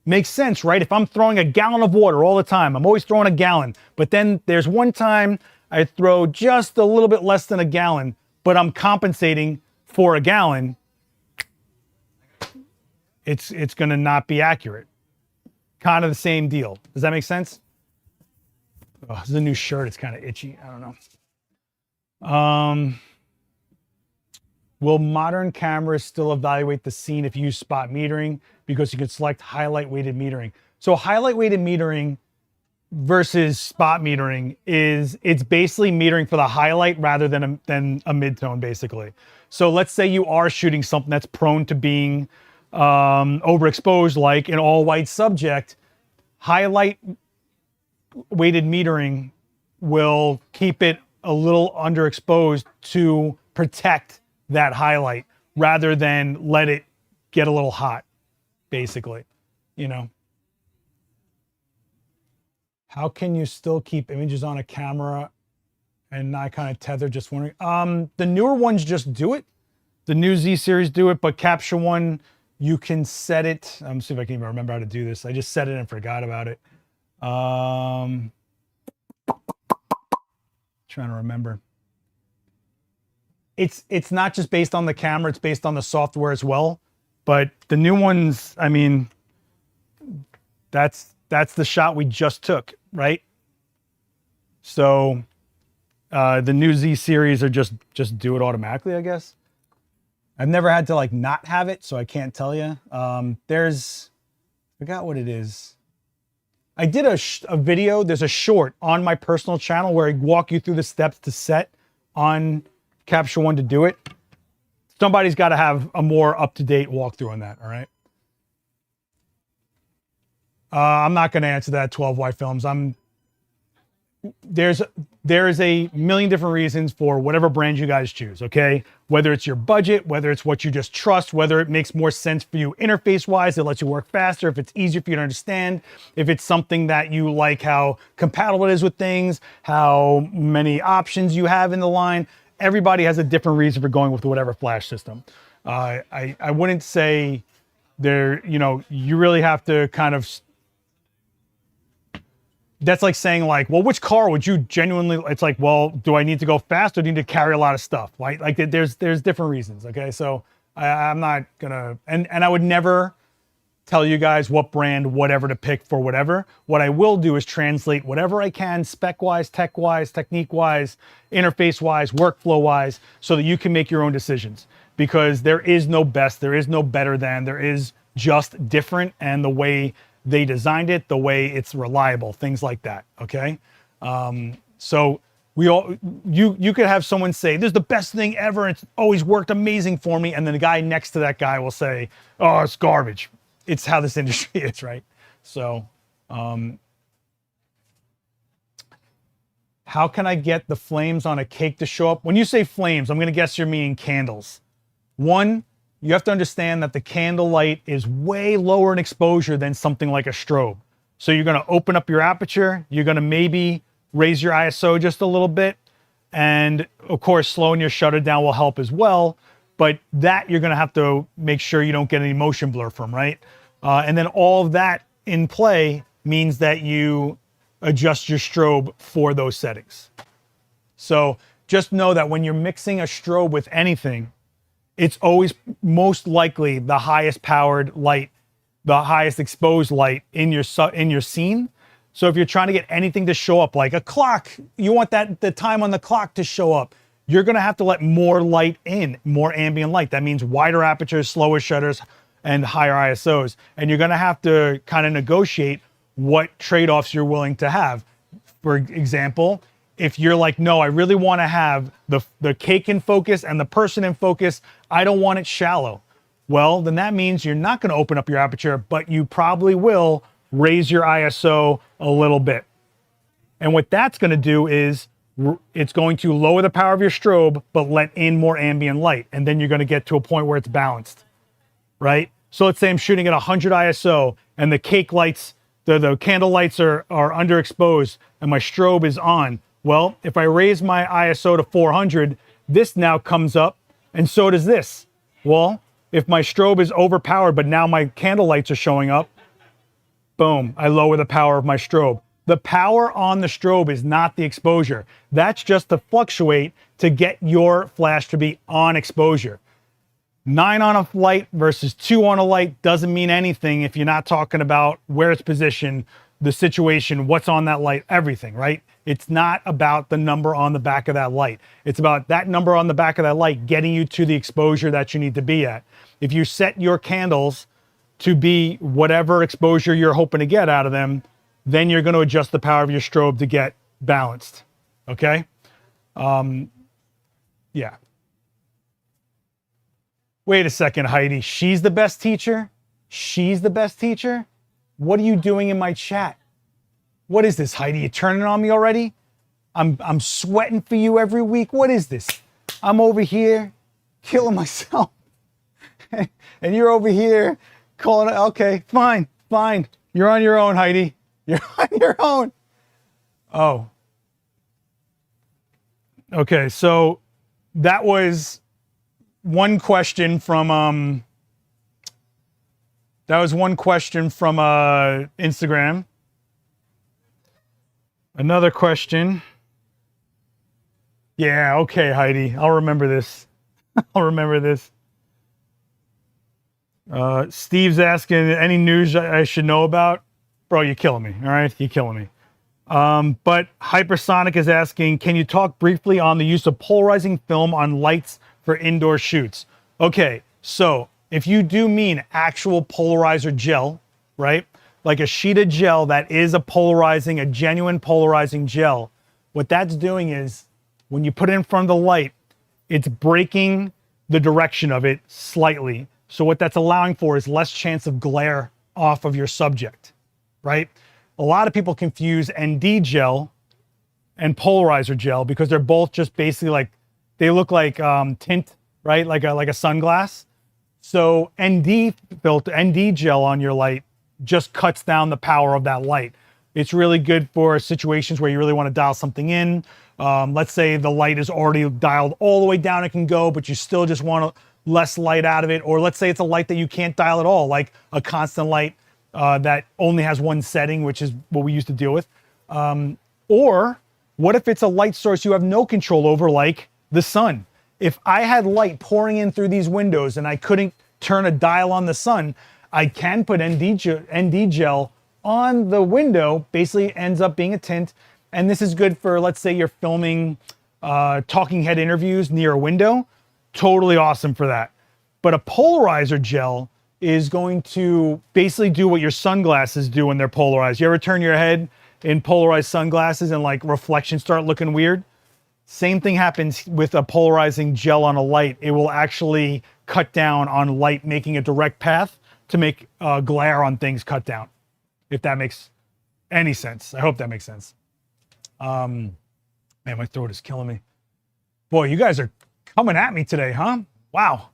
Makes sense, right? If I'm throwing a gallon of water all the time, I'm always throwing a gallon, but then there's one time I throw just a little bit less than a gallon, but I'm compensating for a gallon, it's going to not be accurate. Kind of the same deal. Does that make sense? Oh, this is a new shirt. It's kind of itchy. I don't know. Will modern cameras still evaluate the scene if you use spot metering? Because you can select highlight weighted metering. So highlight weighted metering versus spot metering is, it's basically metering for the highlight rather than a midtone, basically. So let's say you are shooting something that's prone to being overexposed, like an all white subject. Highlight weighted metering will keep it a little underexposed to protect that highlight rather than let it get a little hot, basically, you know. How can you still keep images on a camera and not kind of tether? Just wondering. The newer ones just do it. The new Z series do it, but Capture One, you can set it. I'm see if I can even remember how to do this. I just set it and forgot about it. Trying to remember. It's not just based on the camera, it's based on the software as well. But the new ones, I mean, that's the shot we just took, right? So the new Z series are just do it automatically, I guess. I've never had to like not have it, so I can't tell you. I forgot what it is. I did a video, there's a short on my personal channel where I walk you through the steps to set on Capture One to do it. Somebody's got to have a more up-to-date walkthrough on that, all right? I'm not going to answer that 12Y films. There's a million different reasons for whatever brand you guys choose, okay? Whether it's your budget, whether it's what you just trust, whether it makes more sense for you interface-wise, it lets you work faster, if it's easier for you to understand, if it's something that you like how compatible it is with things, how many options you have in the line. Everybody has a different reason for going with whatever flash system. I wouldn't say there, you know, you really have to kind of, that's like saying like, well, which car would you genuinely, it's like, well, do I need to go fast or do I need to carry a lot of stuff? Right? Like there's different reasons. Okay. So I'm not gonna, and I would never tell you guys what brand, whatever to pick for whatever. What I will do is translate whatever I can spec-wise, tech-wise, technique-wise, interface-wise, workflow-wise, so that you can make your own decisions. Because there is no best, there is no better than, there is just different, and the way they designed it, the way it's reliable, things like that, okay? So we all, you could have someone say, this is the best thing ever, it's always worked amazing for me, and then the guy next to that guy will say, oh, it's garbage. It's how this industry is, right? So, how can I get the flames on a cake to show up? When you say flames, I'm gonna guess you're meaning candles. One, you have to understand that the candle light is way lower in exposure than something like a strobe. So you're gonna open up your aperture, you're gonna maybe raise your ISO just a little bit, and of course, slowing your shutter down will help as well. But that you're gonna have to make sure you don't get any motion blur from, right? And then all of that in play means that you adjust your strobe for those settings. So just know that when you're mixing a strobe with anything, it's always most likely the highest powered light, the highest exposed light in your scene. So if you're trying to get anything to show up, like a clock, you want the time on the clock to show up, you're gonna have to let more light in, more ambient light. That means wider apertures, slower shutters, and higher ISOs. And you're gonna have to kind of negotiate what trade-offs you're willing to have. For example, if you're like, no, I really wanna have the cake in focus and the person in focus, I don't want it shallow. Well, then that means you're not gonna open up your aperture, but you probably will raise your ISO a little bit. And what that's gonna do is, it's going to lower the power of your strobe, but let in more ambient light. And then you're gonna get to a point where it's balanced, right? So let's say I'm shooting at 100 ISO and the cake lights, the candle lights are underexposed and my strobe is on. Well, if I raise my ISO to 400, this now comes up and so does this. Well, if my strobe is overpowered, but now my candle lights are showing up, boom, I lower the power of my strobe. The power on the strobe is not the exposure. That's just to fluctuate to get your flash to be on exposure. 9 on a light versus 2 on a light doesn't mean anything if you're not talking about where it's positioned, the situation, what's on that light, everything, right? It's not about the number on the back of that light. It's about that number on the back of that light getting you to the exposure that you need to be at. If you set your candles to be whatever exposure you're hoping to get out of them, then you're going to adjust the power of your strobe to get balanced. Okay? Yeah. Wait a second, Heidi. She's the best teacher? She's the best teacher? What are you doing in my chat? What is this, Heidi? You turning on me already? I'm sweating for you every week. What is this? I'm over here killing myself. And you're over here calling it. Okay, fine, fine. You're on your own, Heidi. You're on your own. Oh. Okay, so that was one question from Instagram. Another question. Yeah, okay, Heidi. I'll remember this. I'll remember this. Steve's asking, any news I should know about? Bro, you're killing me, all right? You're killing me. But Hypersonic is asking, can you talk briefly on the use of polarizing film on lights for indoor shoots? Okay, so if you do mean actual polarizer gel, right? Like a sheet of gel that is a genuine polarizing gel, what that's doing is when you put it in front of the light, it's breaking the direction of it slightly. So what that's allowing for is less chance of glare off of your subject, right? A lot of people confuse ND gel and polarizer gel because they're both just basically like, they look like tint, right? Like a sunglass. So ND gel on your light just cuts down the power of that light. It's really good for situations where you really want to dial something in. Let's say the light is already dialed all the way down it can go, but you still just want less light out of it. Or let's say it's a light that you can't dial at all, like a constant light that only has one setting, which is what we used to deal with. Or what if it's a light source you have no control over, like the sun? If I had light pouring in through these windows and I couldn't turn a dial on the sun, I can put ND gel on the window, basically ends up being a tint. And this is good for, let's say you're filming talking head interviews near a window. Totally awesome for that. But a polarizer gel is going to basically do what your sunglasses do when they're polarized. You ever turn your head in polarized sunglasses and like reflections start looking weird? Same thing happens with a polarizing gel on a light. It will actually cut down on light, making a direct path to make glare on things cut down. If that makes any sense. I hope that makes sense. Man, my throat is killing me. Boy, you guys are coming at me today, huh? Wow.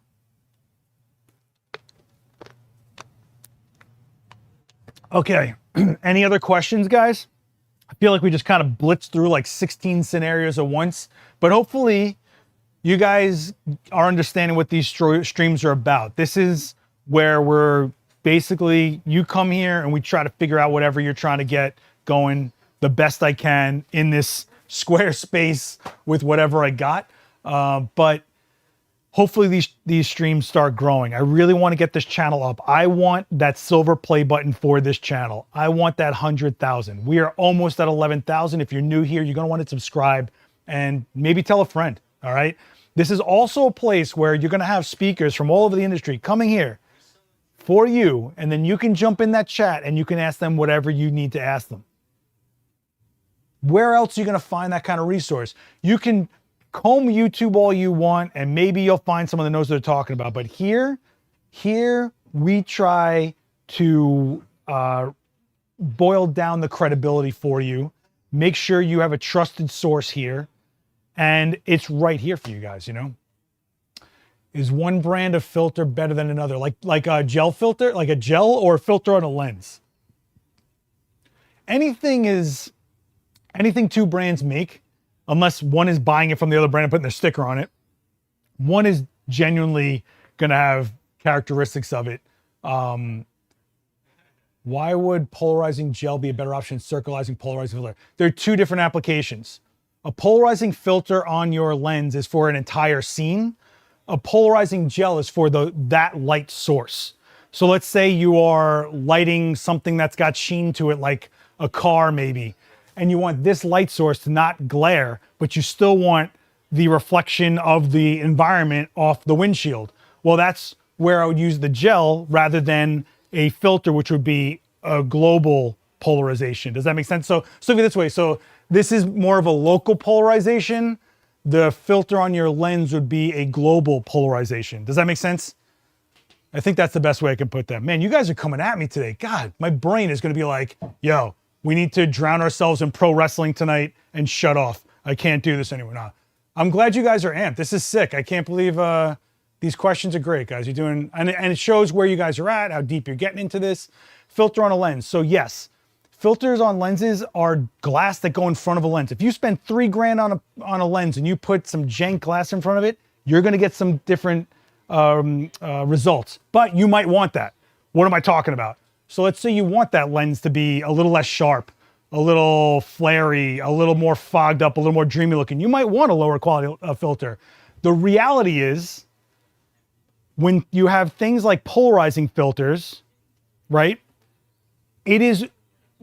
Okay, any other questions, guys? I feel like we just kind of blitzed through like 16 scenarios at once, but hopefully you guys are understanding what these streams are about. This is where we're basically, you come here and we try to figure out whatever you're trying to get going the best I can in this square space with whatever I got. But hopefully these streams start growing. I really want to get this channel up. I want that silver play button for this channel. I want that 100,000. We are almost at 11,000. If you're new here, you're going to want to subscribe and maybe tell a friend. All right. This is also a place where you're going to have speakers from all over the industry coming here for you. And then you can jump in that chat and you can ask them whatever you need to ask them. Where else are you going to find that kind of resource? You can comb YouTube all you want, and maybe you'll find someone that knows what they're talking about. But here we try to boil down the credibility for you. Make sure you have a trusted source here, and it's right here for you guys, you know? Is one brand of filter better than another? Like a gel filter, like a gel or a filter on a lens? Anything two brands make, unless one is buying it from the other brand and putting their sticker on it, one is genuinely going to have characteristics of it. Why would polarizing gel be a better option than circularizing polarizing filter? They're two different applications. A polarizing filter on your lens is for an entire scene. A polarizing gel is for that light source. So let's say you are lighting something that's got sheen to it, like a car maybe, and you want this light source to not glare, but you still want the reflection of the environment off the windshield. Well, that's where I would use the gel rather than a filter, which would be a global polarization. Does that make sense? So look at it this way. So this is more of a local polarization. The filter on your lens would be a global polarization. Does that make sense? I think that's the best way I can put that. Man, you guys are coming at me today. God, my brain is going to be like, yo, we need to drown ourselves in pro wrestling tonight and shut off. I can't do this anymore. Nah. I'm glad you guys are amped. This is sick. I can't believe these questions are great, guys. You're doing, and it shows where you guys are at, how deep you're getting into this. Filter on a lens. So yes, filters on lenses are glass that go in front of a lens. If you spend $3,000 on a lens and you put some jank glass in front of it, you're going to get some different results, but you might want that. What am I talking about? So let's say you want that lens to be a little less sharp, a little flary, a little more fogged up, a little more dreamy looking. You might want a lower quality filter. The reality is, when you have things like polarizing filters, right, it is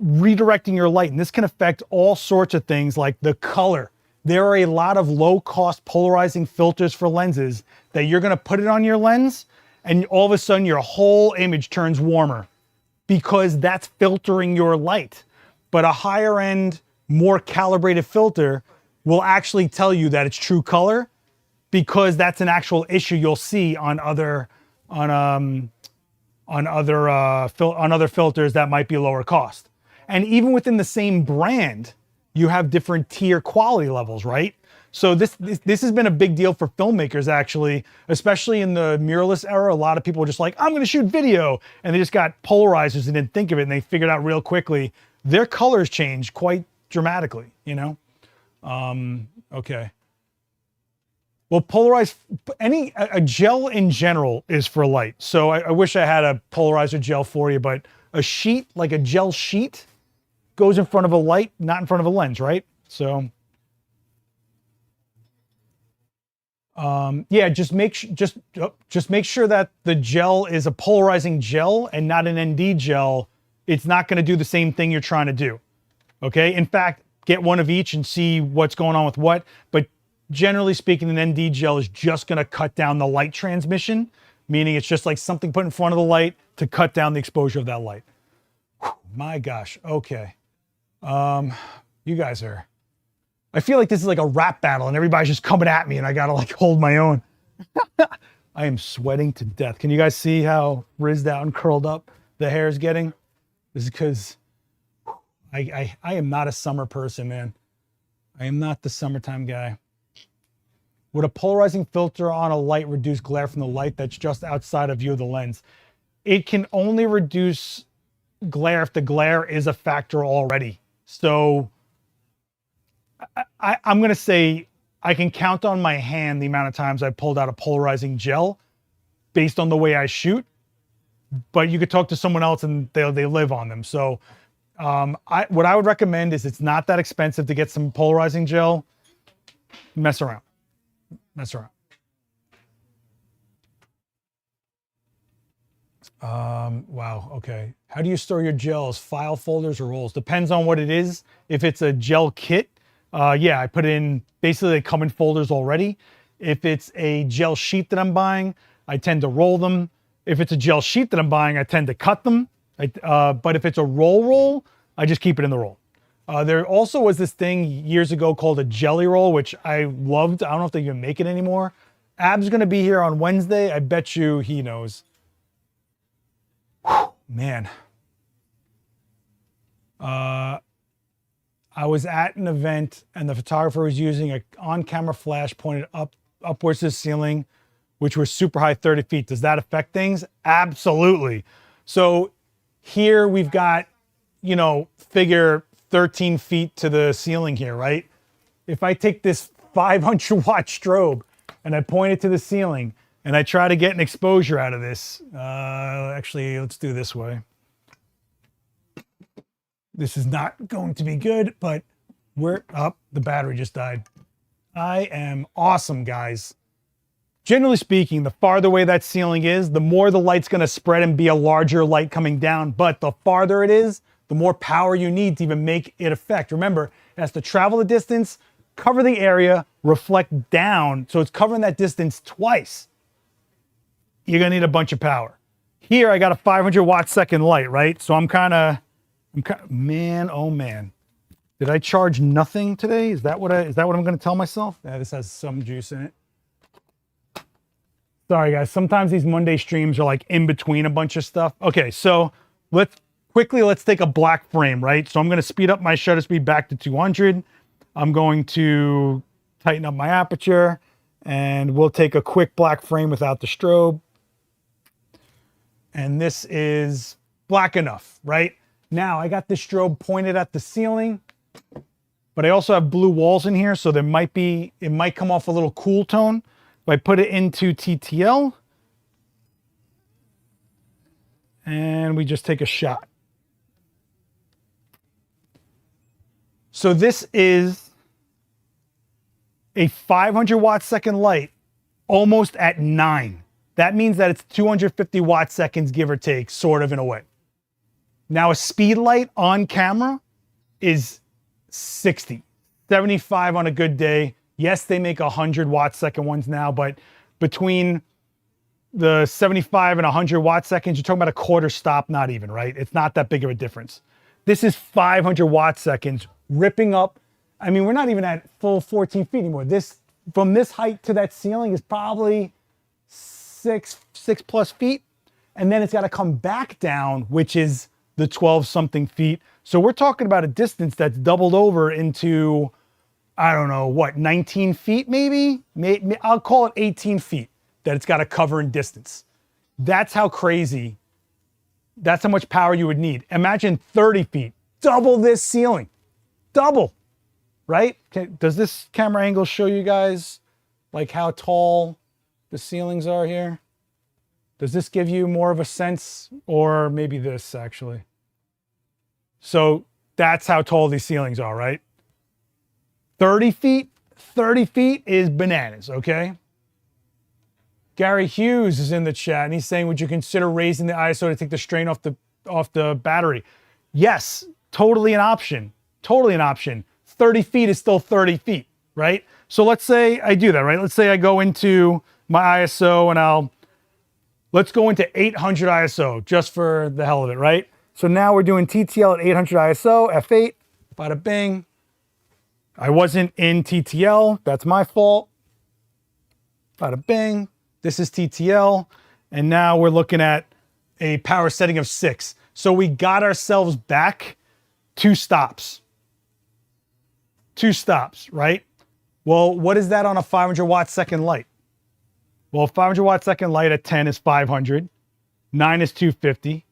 redirecting your light, and this can affect all sorts of things like the color. There are a lot of low-cost polarizing filters for lenses that you're going to put it on your lens, and all of a sudden your whole image turns warmer because that's filtering your light. But a higher-end, more calibrated filter will actually tell you that it's true color, because that's an actual issue you'll see on other filters that might be lower cost. And even within the same brand, you have different tier quality levels, right? So this has been a big deal for filmmakers, actually, especially in the mirrorless era. A lot of people were just like, I'm going to shoot video, and they just got polarizers and didn't think of it, and they figured out real quickly their colors change quite dramatically, you know? Okay. Well, a gel in general is for light. So I wish I had a polarizer gel for you, but a sheet, like a gel sheet, goes in front of a light, not in front of a lens, right? So, yeah, just make sure that the gel is a polarizing gel and not an ND gel. It's not going to do the same thing you're trying to do. Okay. In fact, get one of each and see what's going on with what. But generally speaking, an ND gel is just going to cut down the light transmission, meaning it's just like something put in front of the light to cut down the exposure of that light. Whew, my gosh. Okay. You guys are, I feel like this is like a rap battle and everybody's just coming at me and I got to like hold my own. I am sweating to death. Can you guys see how rizzed out and curled up the hair is getting? This is because I am not a summer person, man. I am not the summertime guy. Would a polarizing filter on a light reduce glare from the light that's just outside of view of the lens? It can only reduce glare if the glare is a factor already. So I'm going to say I can count on my hand the amount of times I pulled out a polarizing gel based on the way I shoot, but you could talk to someone else and they live on them. So what I would recommend is, it's not that expensive to get some polarizing gel. Mess around. Wow. Okay. How do you store your gels? File folders or rolls? Depends on what it is. If it's a gel kit, yeah, I put it in, basically they come in folders already. If it's a gel sheet that I'm buying, I tend to roll them. If it's a gel sheet that I'm buying, I tend to cut them. But if it's a roll, I just keep it in the roll. There also was this thing years ago called a jelly roll, which I loved. I don't know if they even make it anymore. Ab's going to be here on Wednesday. I bet you he knows. Whew, man. I was at an event and the photographer was using an on-camera flash pointed upwards to the ceiling, which was super high, 30 feet. Does that affect things? Absolutely. So here we've got, you know, figure 13 feet to the ceiling here, right? If I take this 500 watt strobe and I point it to the ceiling and I try to get an exposure out of this, actually, let's do this way. This is not going to be good, but we're up. The battery just died. I am awesome, guys. Generally speaking, the farther away that ceiling is, the more the light's going to spread and be a larger light coming down. But the farther it is, the more power you need to even make it affect. Remember, it has to travel the distance, cover the area, reflect down, so it's covering that distance twice. You're gonna need a bunch of power. Here, I got a 500 watt second light, right? So I'm kind of, man, oh man. Did I charge nothing today? Is that what I'm gonna tell myself? Yeah, this has some juice in it. Sorry guys, sometimes these Monday streams are like in between a bunch of stuff. Okay, so let's take a black frame, right? So I'm gonna speed up my shutter speed back to 200. I'm going to tighten up my aperture, and we'll take a quick black frame without the strobe. And this is black enough, right? Now I got the strobe pointed at the ceiling, but I also have blue walls in here, so it might come off a little cool tone. If I put it into TTL, and we just take a shot. So this is a 500 watt second light, almost at 9. That means that it's 250 watt seconds, give or take, sort of in a way. Now a speed light on camera is 60, 75 on a good day. Yes, they make 100 watt second ones now, but between the 75 and 100 watt seconds, you're talking about a quarter stop, not even, right? It's not that big of a difference. This is 500 watt seconds, ripping up. I mean, we're not even at full 14 feet anymore. This, from this height to that ceiling, is probably six plus feet. And then it's got to come back down, which is the 12 something feet. So we're talking about a distance that's doubled over into, I don't know, what, 19 feet maybe? I'll call it 18 feet that it's got to cover in distance. That's how crazy, that's how much power you would need. Imagine 30 feet, double this ceiling, double, right? Okay, does this camera angle show you guys like how tall the ceilings are here? Does this give you more of a sense, or maybe this actually? So that's how tall these ceilings are, right? 30 feet is bananas, okay? Gary Hughes is in the chat and he's saying, would you consider raising the ISO to take the strain off the battery? Yes, totally an option, totally an option. 30 feet is still 30 feet, right? So let's say I do that, right? Let's say I go into my ISO and let's go into 800 ISO just for the hell of it, right? So now we're doing TTL at 800 ISO, F8, bada bing. I wasn't in TTL, that's my fault. Bada bing, this is TTL. And now we're looking at a power setting of 6. So we got ourselves back 2 stops. 2 stops, right? Well, what is that on a 500 watt second light? Well, 500 watt second light at 10 is 500. 9 is 250,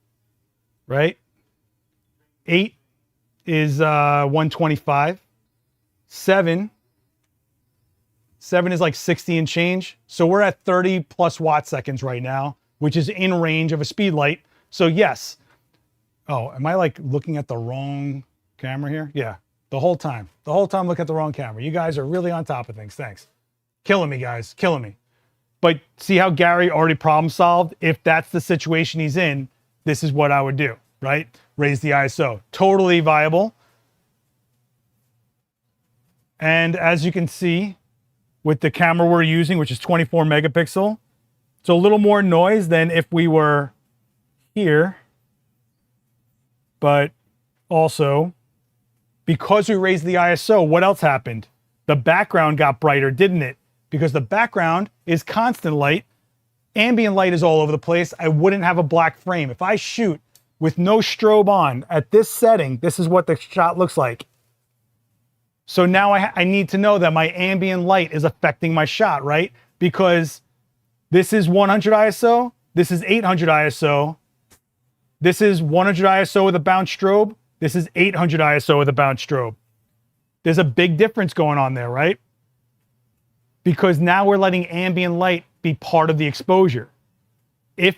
right? 8 is 125. 7 is like 60 and change. So we're at 30 plus watt seconds right now, which is in range of a speed light. So yes. Oh, am I like looking at the wrong camera here? Yeah, the whole time looking at the wrong camera. You guys are really on top of things. Thanks. Killing me, guys, killing me. But see how Gary already problem solved? If that's the situation he's in, this is what I would do, right? Raise the ISO. Totally viable. And as you can see, with the camera we're using, which is 24 megapixel, it's a little more noise than if we were here. But also, because we raised the ISO, what else happened? The background got brighter, didn't it? Because the background is constant light. Ambient light is all over the place. I wouldn't have a black frame. If I shoot with no strobe on at this setting, this is what the shot looks like. So now I need to know that my ambient light is affecting my shot, right? Because this is 100 ISO, this is 800 ISO, this is 100 ISO with a bounce strobe, this is 800 ISO with a bounce strobe. There's a big difference going on there, right? Because now we're letting ambient light be part of the exposure. If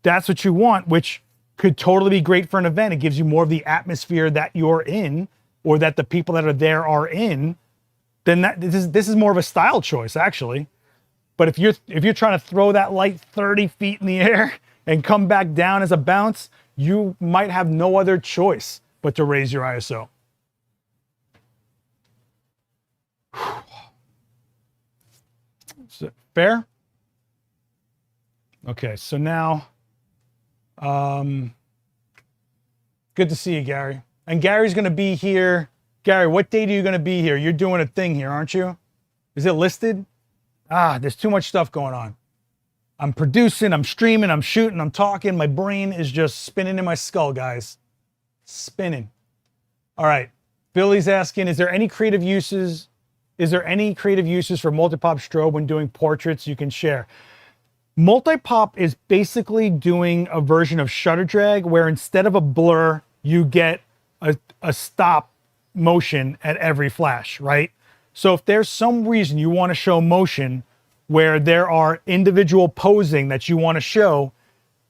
that's what you want, which could totally be great for an event, it gives you more of the atmosphere that you're in, or that the people that are there are in, then this is more of a style choice, actually. But if you're trying to throw that light 30 feet in the air and come back down as a bounce, you might have no other choice but to raise your ISO. Is it fair? Okay, so now, good to see you, Gary. And Gary's gonna be here. Gary, what date are you gonna be here? You're doing a thing here, aren't you? Is it listed? There's too much stuff going on. I'm producing, I'm streaming, I'm shooting, I'm talking. My brain is just spinning in my skull, guys. Spinning. All right, Billy's asking, is there any creative uses for multi-pop strobe when doing portraits you can share? Multi-pop is basically doing a version of shutter drag where instead of a blur, you get a stop motion at every flash, right? So if there's some reason you want to show motion where there are individual posing that you want to show,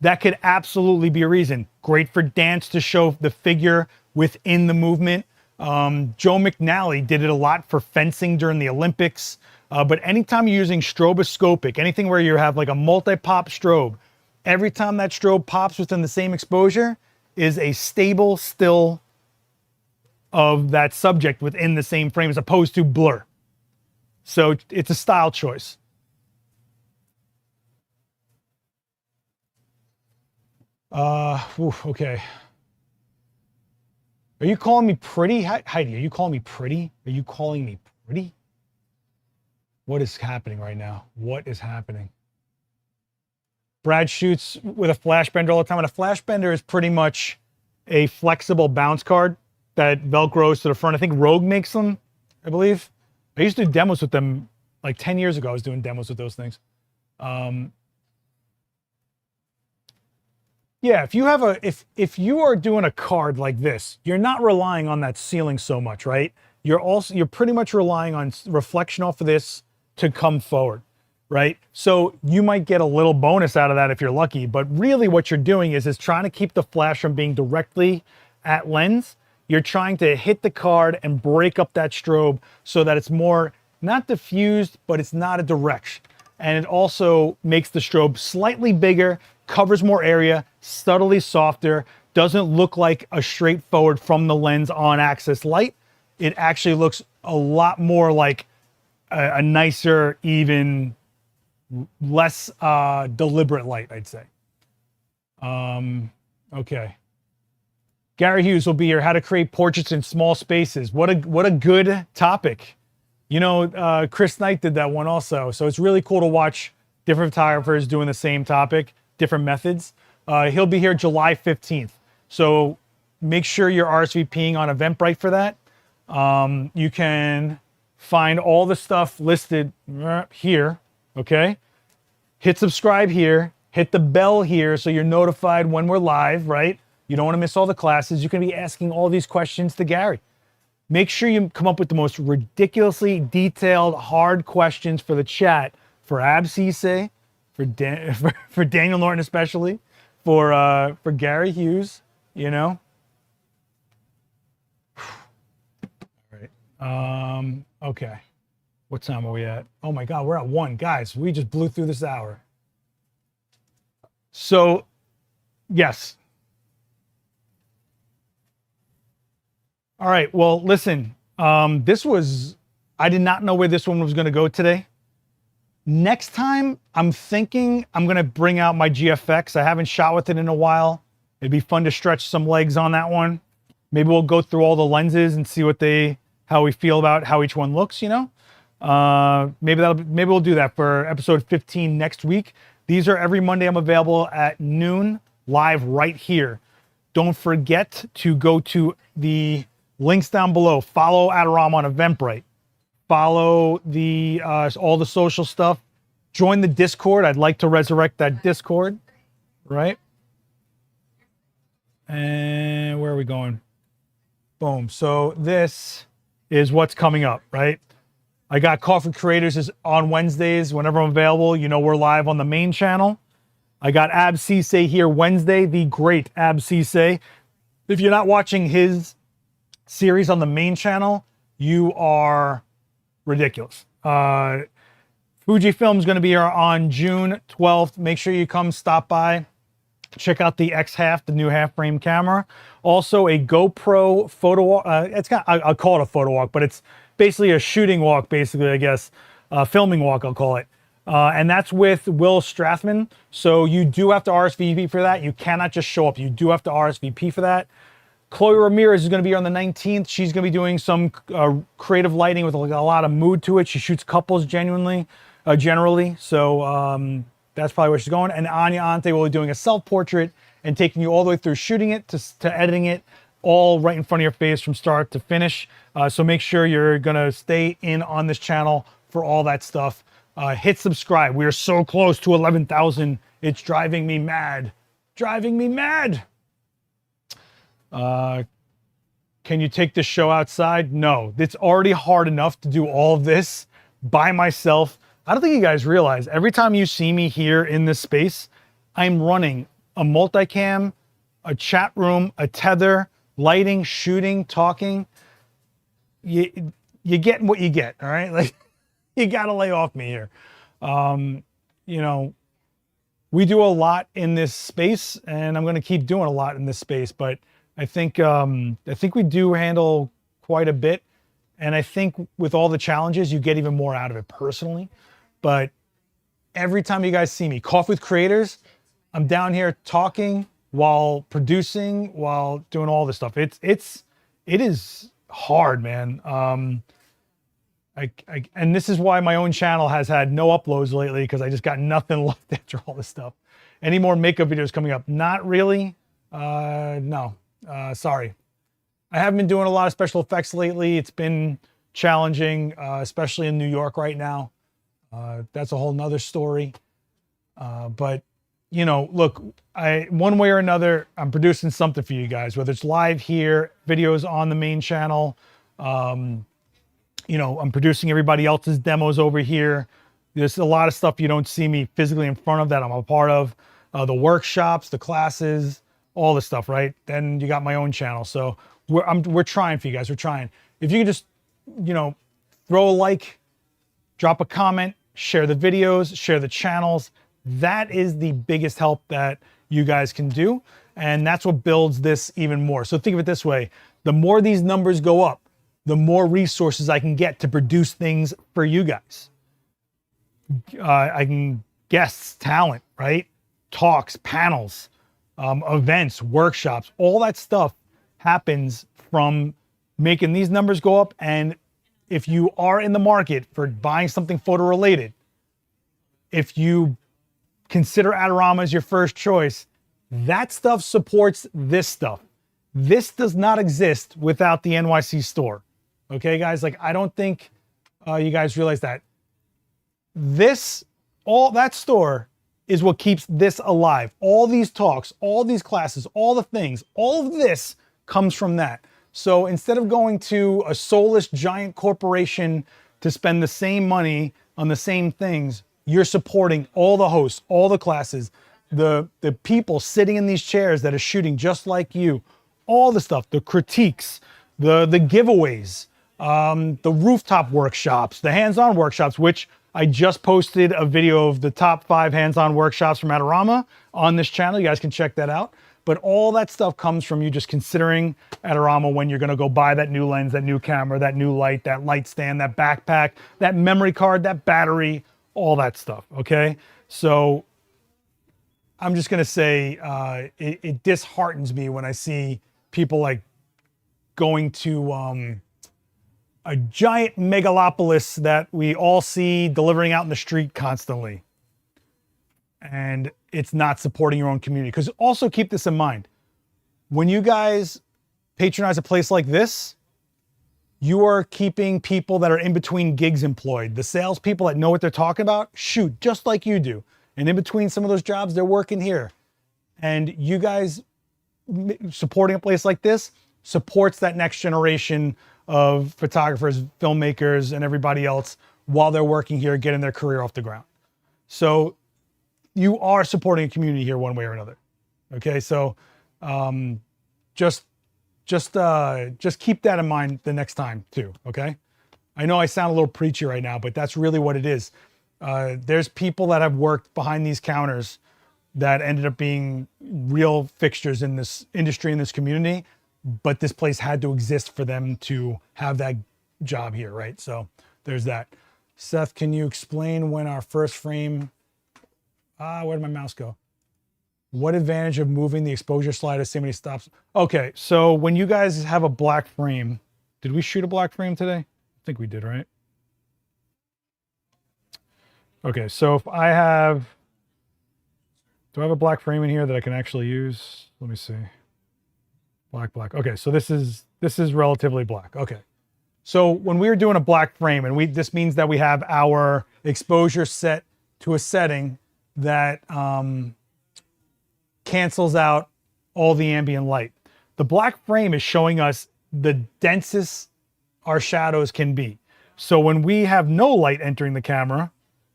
that could absolutely be a reason. Great for dance to show the figure within the movement. Joe McNally did it a lot for fencing during the Olympics. But anytime you're using stroboscopic, anything where you have like a multi-pop strobe, every time that strobe pops within the same exposure is a stable still of that subject within the same frame as opposed to blur. So it's a style choice. Okay. Are you calling me pretty? Heidi, are you calling me pretty? Are you calling me pretty? What is happening right now? What is happening? Brad shoots with a flash bender all the time, and a flash bender is pretty much a flexible bounce card that Velcros to the front. I think Rogue makes them, I believe. I used to do demos with them like 10 years ago. I was doing demos with those things. Yeah, if you have if you are doing a card like this, you're not relying on that ceiling so much, right? You're pretty much relying on reflection off of this to come forward, right? So you might get a little bonus out of that if you're lucky, but really what you're doing is trying to keep the flash from being directly at lens. You're trying to hit the card and break up that strobe so that it's more, not diffused, but it's not a direct. And it also makes the strobe slightly bigger, covers more area, subtly softer, doesn't look like a straightforward from the lens on axis light. It actually looks a lot more like a nicer, even less deliberate light, I'd say. Okay. Gary Hughes will be here. How to create portraits in small spaces. What a good topic. You know, Chris Knight did that one also. So it's really cool to watch different photographers doing the same topic, different methods. He'll be here July 15th. So make sure you're RSVPing on Eventbrite for that. You can find all the stuff listed here, okay? Hit subscribe here, hit the bell here so you're notified when we're live, right? You don't want to miss all the classes. You can be asking all these questions to Gary. Make sure you come up with the most ridiculously detailed, hard questions for the chat for Ab Cisse, for Daniel Norton especially, for Gary Hughes, you know. All right. Okay. What time are we at? Oh my God, we're at 1. Guys, we just blew through this hour. So, yes. All right, well, listen, I did not know where this one was gonna go today. Next time, I'm thinking I'm gonna bring out my GFX. I haven't shot with it in a while. It'd be fun to stretch some legs on that one. Maybe we'll go through all the lenses and see how we feel about how each one looks, you know? Maybe we'll do that for episode 15 next week. These are every Monday. I'm available at noon, live right here. Don't forget to go to the links down below. Follow Adorama on Eventbrite. Follow the all the social stuff. Join the Discord. I'd like to resurrect that Discord, right? And where are we going? Boom. So this is what's coming up, right? I got Coffee Creators is on Wednesdays whenever I'm available. You know, we're live on the main channel. I got Ab Cisse here Wednesday, the great Ab Cisse. If you're not watching his series on the main channel, you are ridiculous. Fujifilm's going to be here on June 12th. Make sure you come stop by. check out the X half, the new half frame camera. Also a GoPro photo walk. It's got, I'll call it a photo walk, but it's basically a shooting walk, basically, I guess. Filming walk, I'll call it. And that's with Will Strathman. So you do have to RSVP for that. You cannot just show up. You do have to RSVP for that. Chloe Ramirez is going to be here on the 19th. She's going to be doing some creative lighting with like a lot of mood to it. She shoots couples generally. So that's probably where she's going. And Anya Ante will be doing a self-portrait and taking you all the way through shooting it to editing it, all right in front of your face from start to finish. So make sure you're going to stay in on this channel for all that stuff. Hit subscribe. We are so close to 11,000. It's driving me mad. Driving me mad. Can you take this show outside? No, it's already hard enough to do all of this by myself. I don't think you guys realize every time you see me here in this space, I'm running a multicam, a chat room, a tether, lighting, shooting, talking. You get what you get. All right. Like you got to lay off me here. You know, we do a lot in this space and I'm going to keep doing a lot in this space, but I think we do handle quite a bit. And I think with all the challenges, you get even more out of it personally. But every time you guys see me, Coffee with Creators, I'm down here talking while producing, while doing all this stuff. It is hard, man. And this is why my own channel has had no uploads lately, because I just got nothing left after all this stuff. Any more makeup videos coming up? Not really. No. Sorry. I haven't been doing a lot of special effects lately. It's been challenging, especially in New York right now. That's a whole nother story. But you know, look, one way or another, I'm producing something for you guys, whether it's live here, videos on the main channel. You know, I'm producing everybody else's demos over here. There's a lot of stuff you don't see me physically in front of that I'm a part of. The workshops, the classes, all this stuff, right? Then you got my own channel. So we're trying for you guys. We're trying. If you can just, you know, throw a like, drop a comment, share the videos, share the channels. That is the biggest help that you guys can do. And that's what builds this even more. So think of it this way. The more these numbers go up, the more resources I can get to produce things for you guys. I can guests, talent, right? Talks, panels, events, workshops, all that stuff happens from making these numbers go up. And if you are in the market for buying something photo related, if you consider Adorama as your first choice, that stuff supports this stuff. This does not exist without the NYC store. Okay, guys, like I don't think you guys realize that. All that store is what keeps this alive. All these talks, all these classes, all the things, all of this comes from that. So instead of going to a soulless giant corporation to spend the same money on the same things, you're supporting all the hosts, all the classes, the people sitting in these chairs that are shooting just like you, all the stuff, the critiques, the giveaways, the rooftop workshops, the hands-on workshops, which I just posted a video of the top 5 hands-on workshops from Adorama on this channel. You guys can check that out. But all that stuff comes from you just considering Adorama when you're going to go buy that new lens, that new camera, that new light, that light stand, that backpack, that memory card, that battery, all that stuff, okay? So I'm just going to say it disheartens me when I see people like going to a giant megalopolis that we all see delivering out in the street constantly. And it's not supporting your own community. Because also keep this in mind. When you guys patronize a place like this, you are keeping people that are in between gigs employed. The salespeople that know what they're talking about, shoot, just like you do. And in between some of those jobs, they're working here. And you guys supporting a place like this supports that next generation of photographers, filmmakers, and everybody else while they're working here, getting their career off the ground. So you are supporting a community here one way or another. Okay, so just keep that in mind the next time too, okay? I know I sound a little preachy right now, but that's really what it is. There's people that have worked behind these counters that ended up being real fixtures in this industry, in this community, but this place had to exist for them to have that job here, right? So there's that. Seth, can you explain when our first frame, where did my mouse go? What advantage of moving the exposure slider so many stops? Okay, so when you guys have a black frame, did we shoot a black frame today? I think we did, right? Okay, so if I have, do I have a black frame in here that I can actually use? Let me see. Black. Okay, so this is relatively black. Okay. So when we're doing a black frame, and this means that we have our exposure set to a setting that cancels out all the ambient light. The black frame is showing us the densest our shadows can be. So when we have no light entering the camera,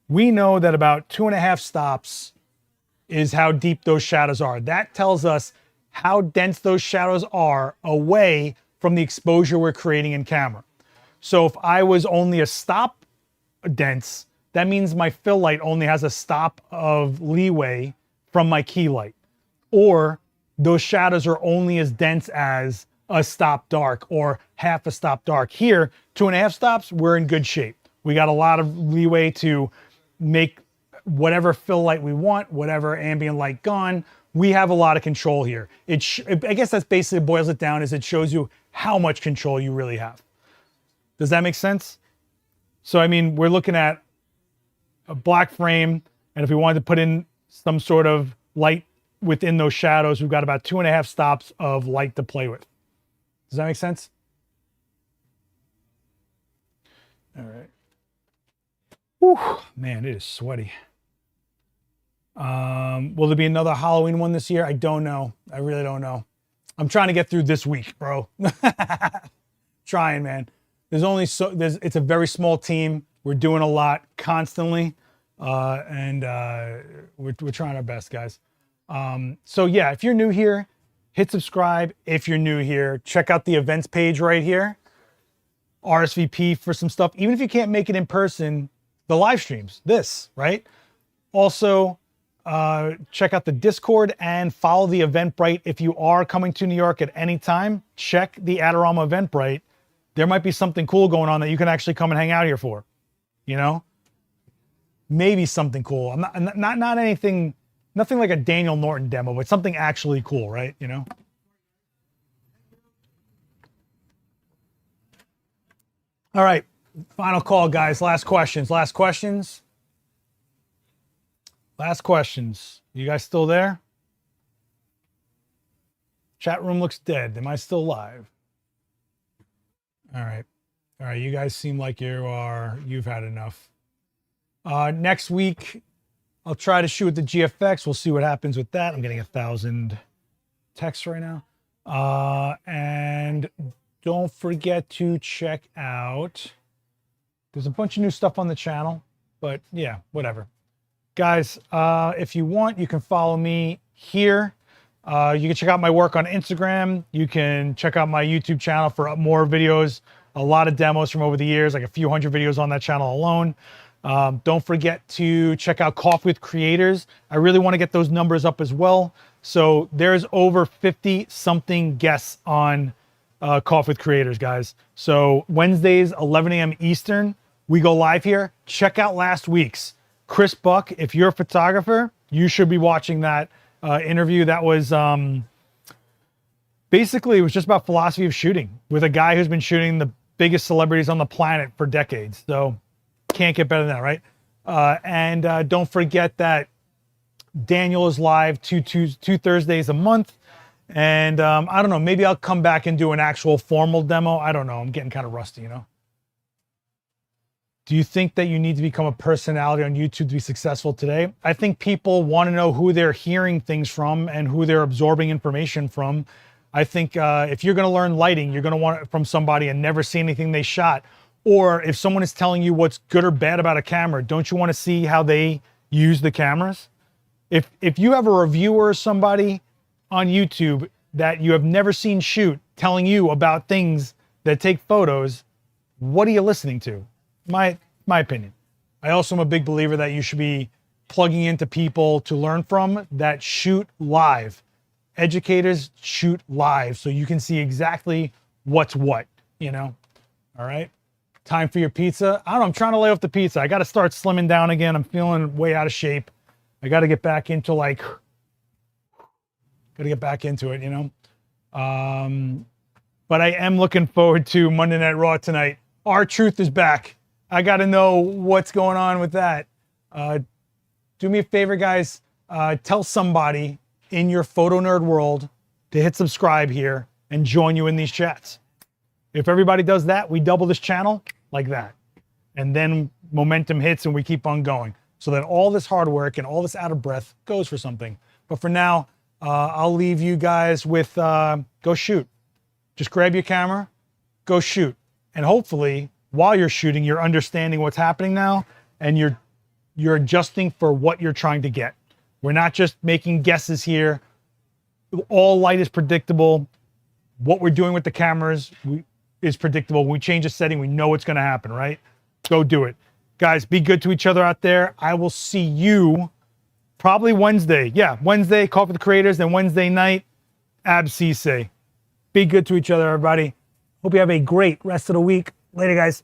we know that about 2.5 stops is how deep those shadows are. That tells us how dense those shadows are away from the exposure we're creating in camera. So if I was only a stop dense, that means my fill light only has a stop of leeway from my key light. Or those shadows are only as dense as a stop dark or half a stop dark. Here, 2.5 stops, we're in good shape. We got a lot of leeway to make whatever fill light we want, whatever ambient light gone. We have a lot of control here. I guess that's basically boils it down, is it shows you how much control you really have. Does that make sense? So, I mean, we're looking at a black frame, and if we wanted to put in some sort of light within those shadows, we've got about 2.5 stops of light to play with. Does that make sense? All right. Whew, man, it is sweaty. Will there be another Halloween one this year? I don't know. I really don't know. I'm trying to get through this week, bro. Trying, man. It's a very small team. We're doing a lot constantly. And we're trying our best, guys. So yeah, if you're new here, hit subscribe. If you're new here, check out the events page right here. RSVP for some stuff. Even if you can't make it in person, the live streams, right? Also, check out the Discord and follow the Eventbrite. If you are coming to New York at any time, check the Adorama Eventbrite. There might be something cool going on that you can actually come and hang out here for, you know? Maybe something cool. I'm not anything, nothing like a Daniel Norton demo, but something actually cool, right? You know? All right, final call, guys. Last questions. You guys still there? Chat room looks dead. Am I still live? All right. You guys seem like you've had enough. Next week, I'll try to shoot the GFX. We'll see what happens with that. I'm getting 1,000 texts right now. And don't forget to check out, there's a bunch of new stuff on the channel, but yeah, whatever. Guys, if you want, you can follow me here. You can check out my work on Instagram. You can check out my YouTube channel for more videos, a lot of demos from over the years, like a few hundred videos on that channel alone. Don't forget to check out Coffee with Creators. I really want to get those numbers up as well. So there's over 50 something guests on Coffee with Creators, guys. So Wednesdays, 11 a.m. Eastern, we go live here. Check out last week's. Chris Buck, if you're a photographer, you should be watching that interview. That was basically, it was just about philosophy of shooting with a guy who's been shooting the biggest celebrities on the planet for decades. So can't get better than that, right? And don't forget that Daniel is live two Thursdays a month. And I don't know, maybe I'll come back and do an actual formal demo. I don't know. I'm getting kind of rusty, you know? Do you think that you need to become a personality on YouTube to be successful today? I think people want to know who they're hearing things from and who they're absorbing information from. I think if you're going to learn lighting, you're going to want it from somebody and never see anything they shot. Or if someone is telling you what's good or bad about a camera, don't you want to see how they use the cameras? If you have a reviewer or somebody on YouTube that you have never seen shoot telling you about things that take photos, what are you listening to? My opinion. I also am a big believer that you should be plugging into people to learn from that shoot live. Educators shoot live so you can see exactly what's what, you know? All right. Time for your pizza. I don't know. I'm trying to lay off the pizza. I got to start slimming down again. I'm feeling way out of shape. I got to get back into got to get back into it, you know? But I am looking forward to Monday Night Raw tonight. R-Truth is back. I got to know what's going on with that. Do me a favor, guys. Tell somebody in your photo nerd world to hit subscribe here and join you in these chats. If everybody does that, we double this channel like that. And then momentum hits and we keep on going. So that all this hard work and all this out of breath goes for something. But for now, I'll leave you guys with go shoot. Just grab your camera, go shoot. And hopefully, while you're shooting, you're understanding what's happening now and you're adjusting for what you're trying to get. We're not just making guesses here. All light is predictable. What we're doing with the cameras is predictable. When we change a setting, we know what's going to happen, right? Go do it. Guys, be good to each other out there. I will see you probably Wednesday. Yeah, Wednesday, Coffee with the Creators, then Wednesday night, Abscisse. Be good to each other, everybody. Hope you have a great rest of the week. Later, guys.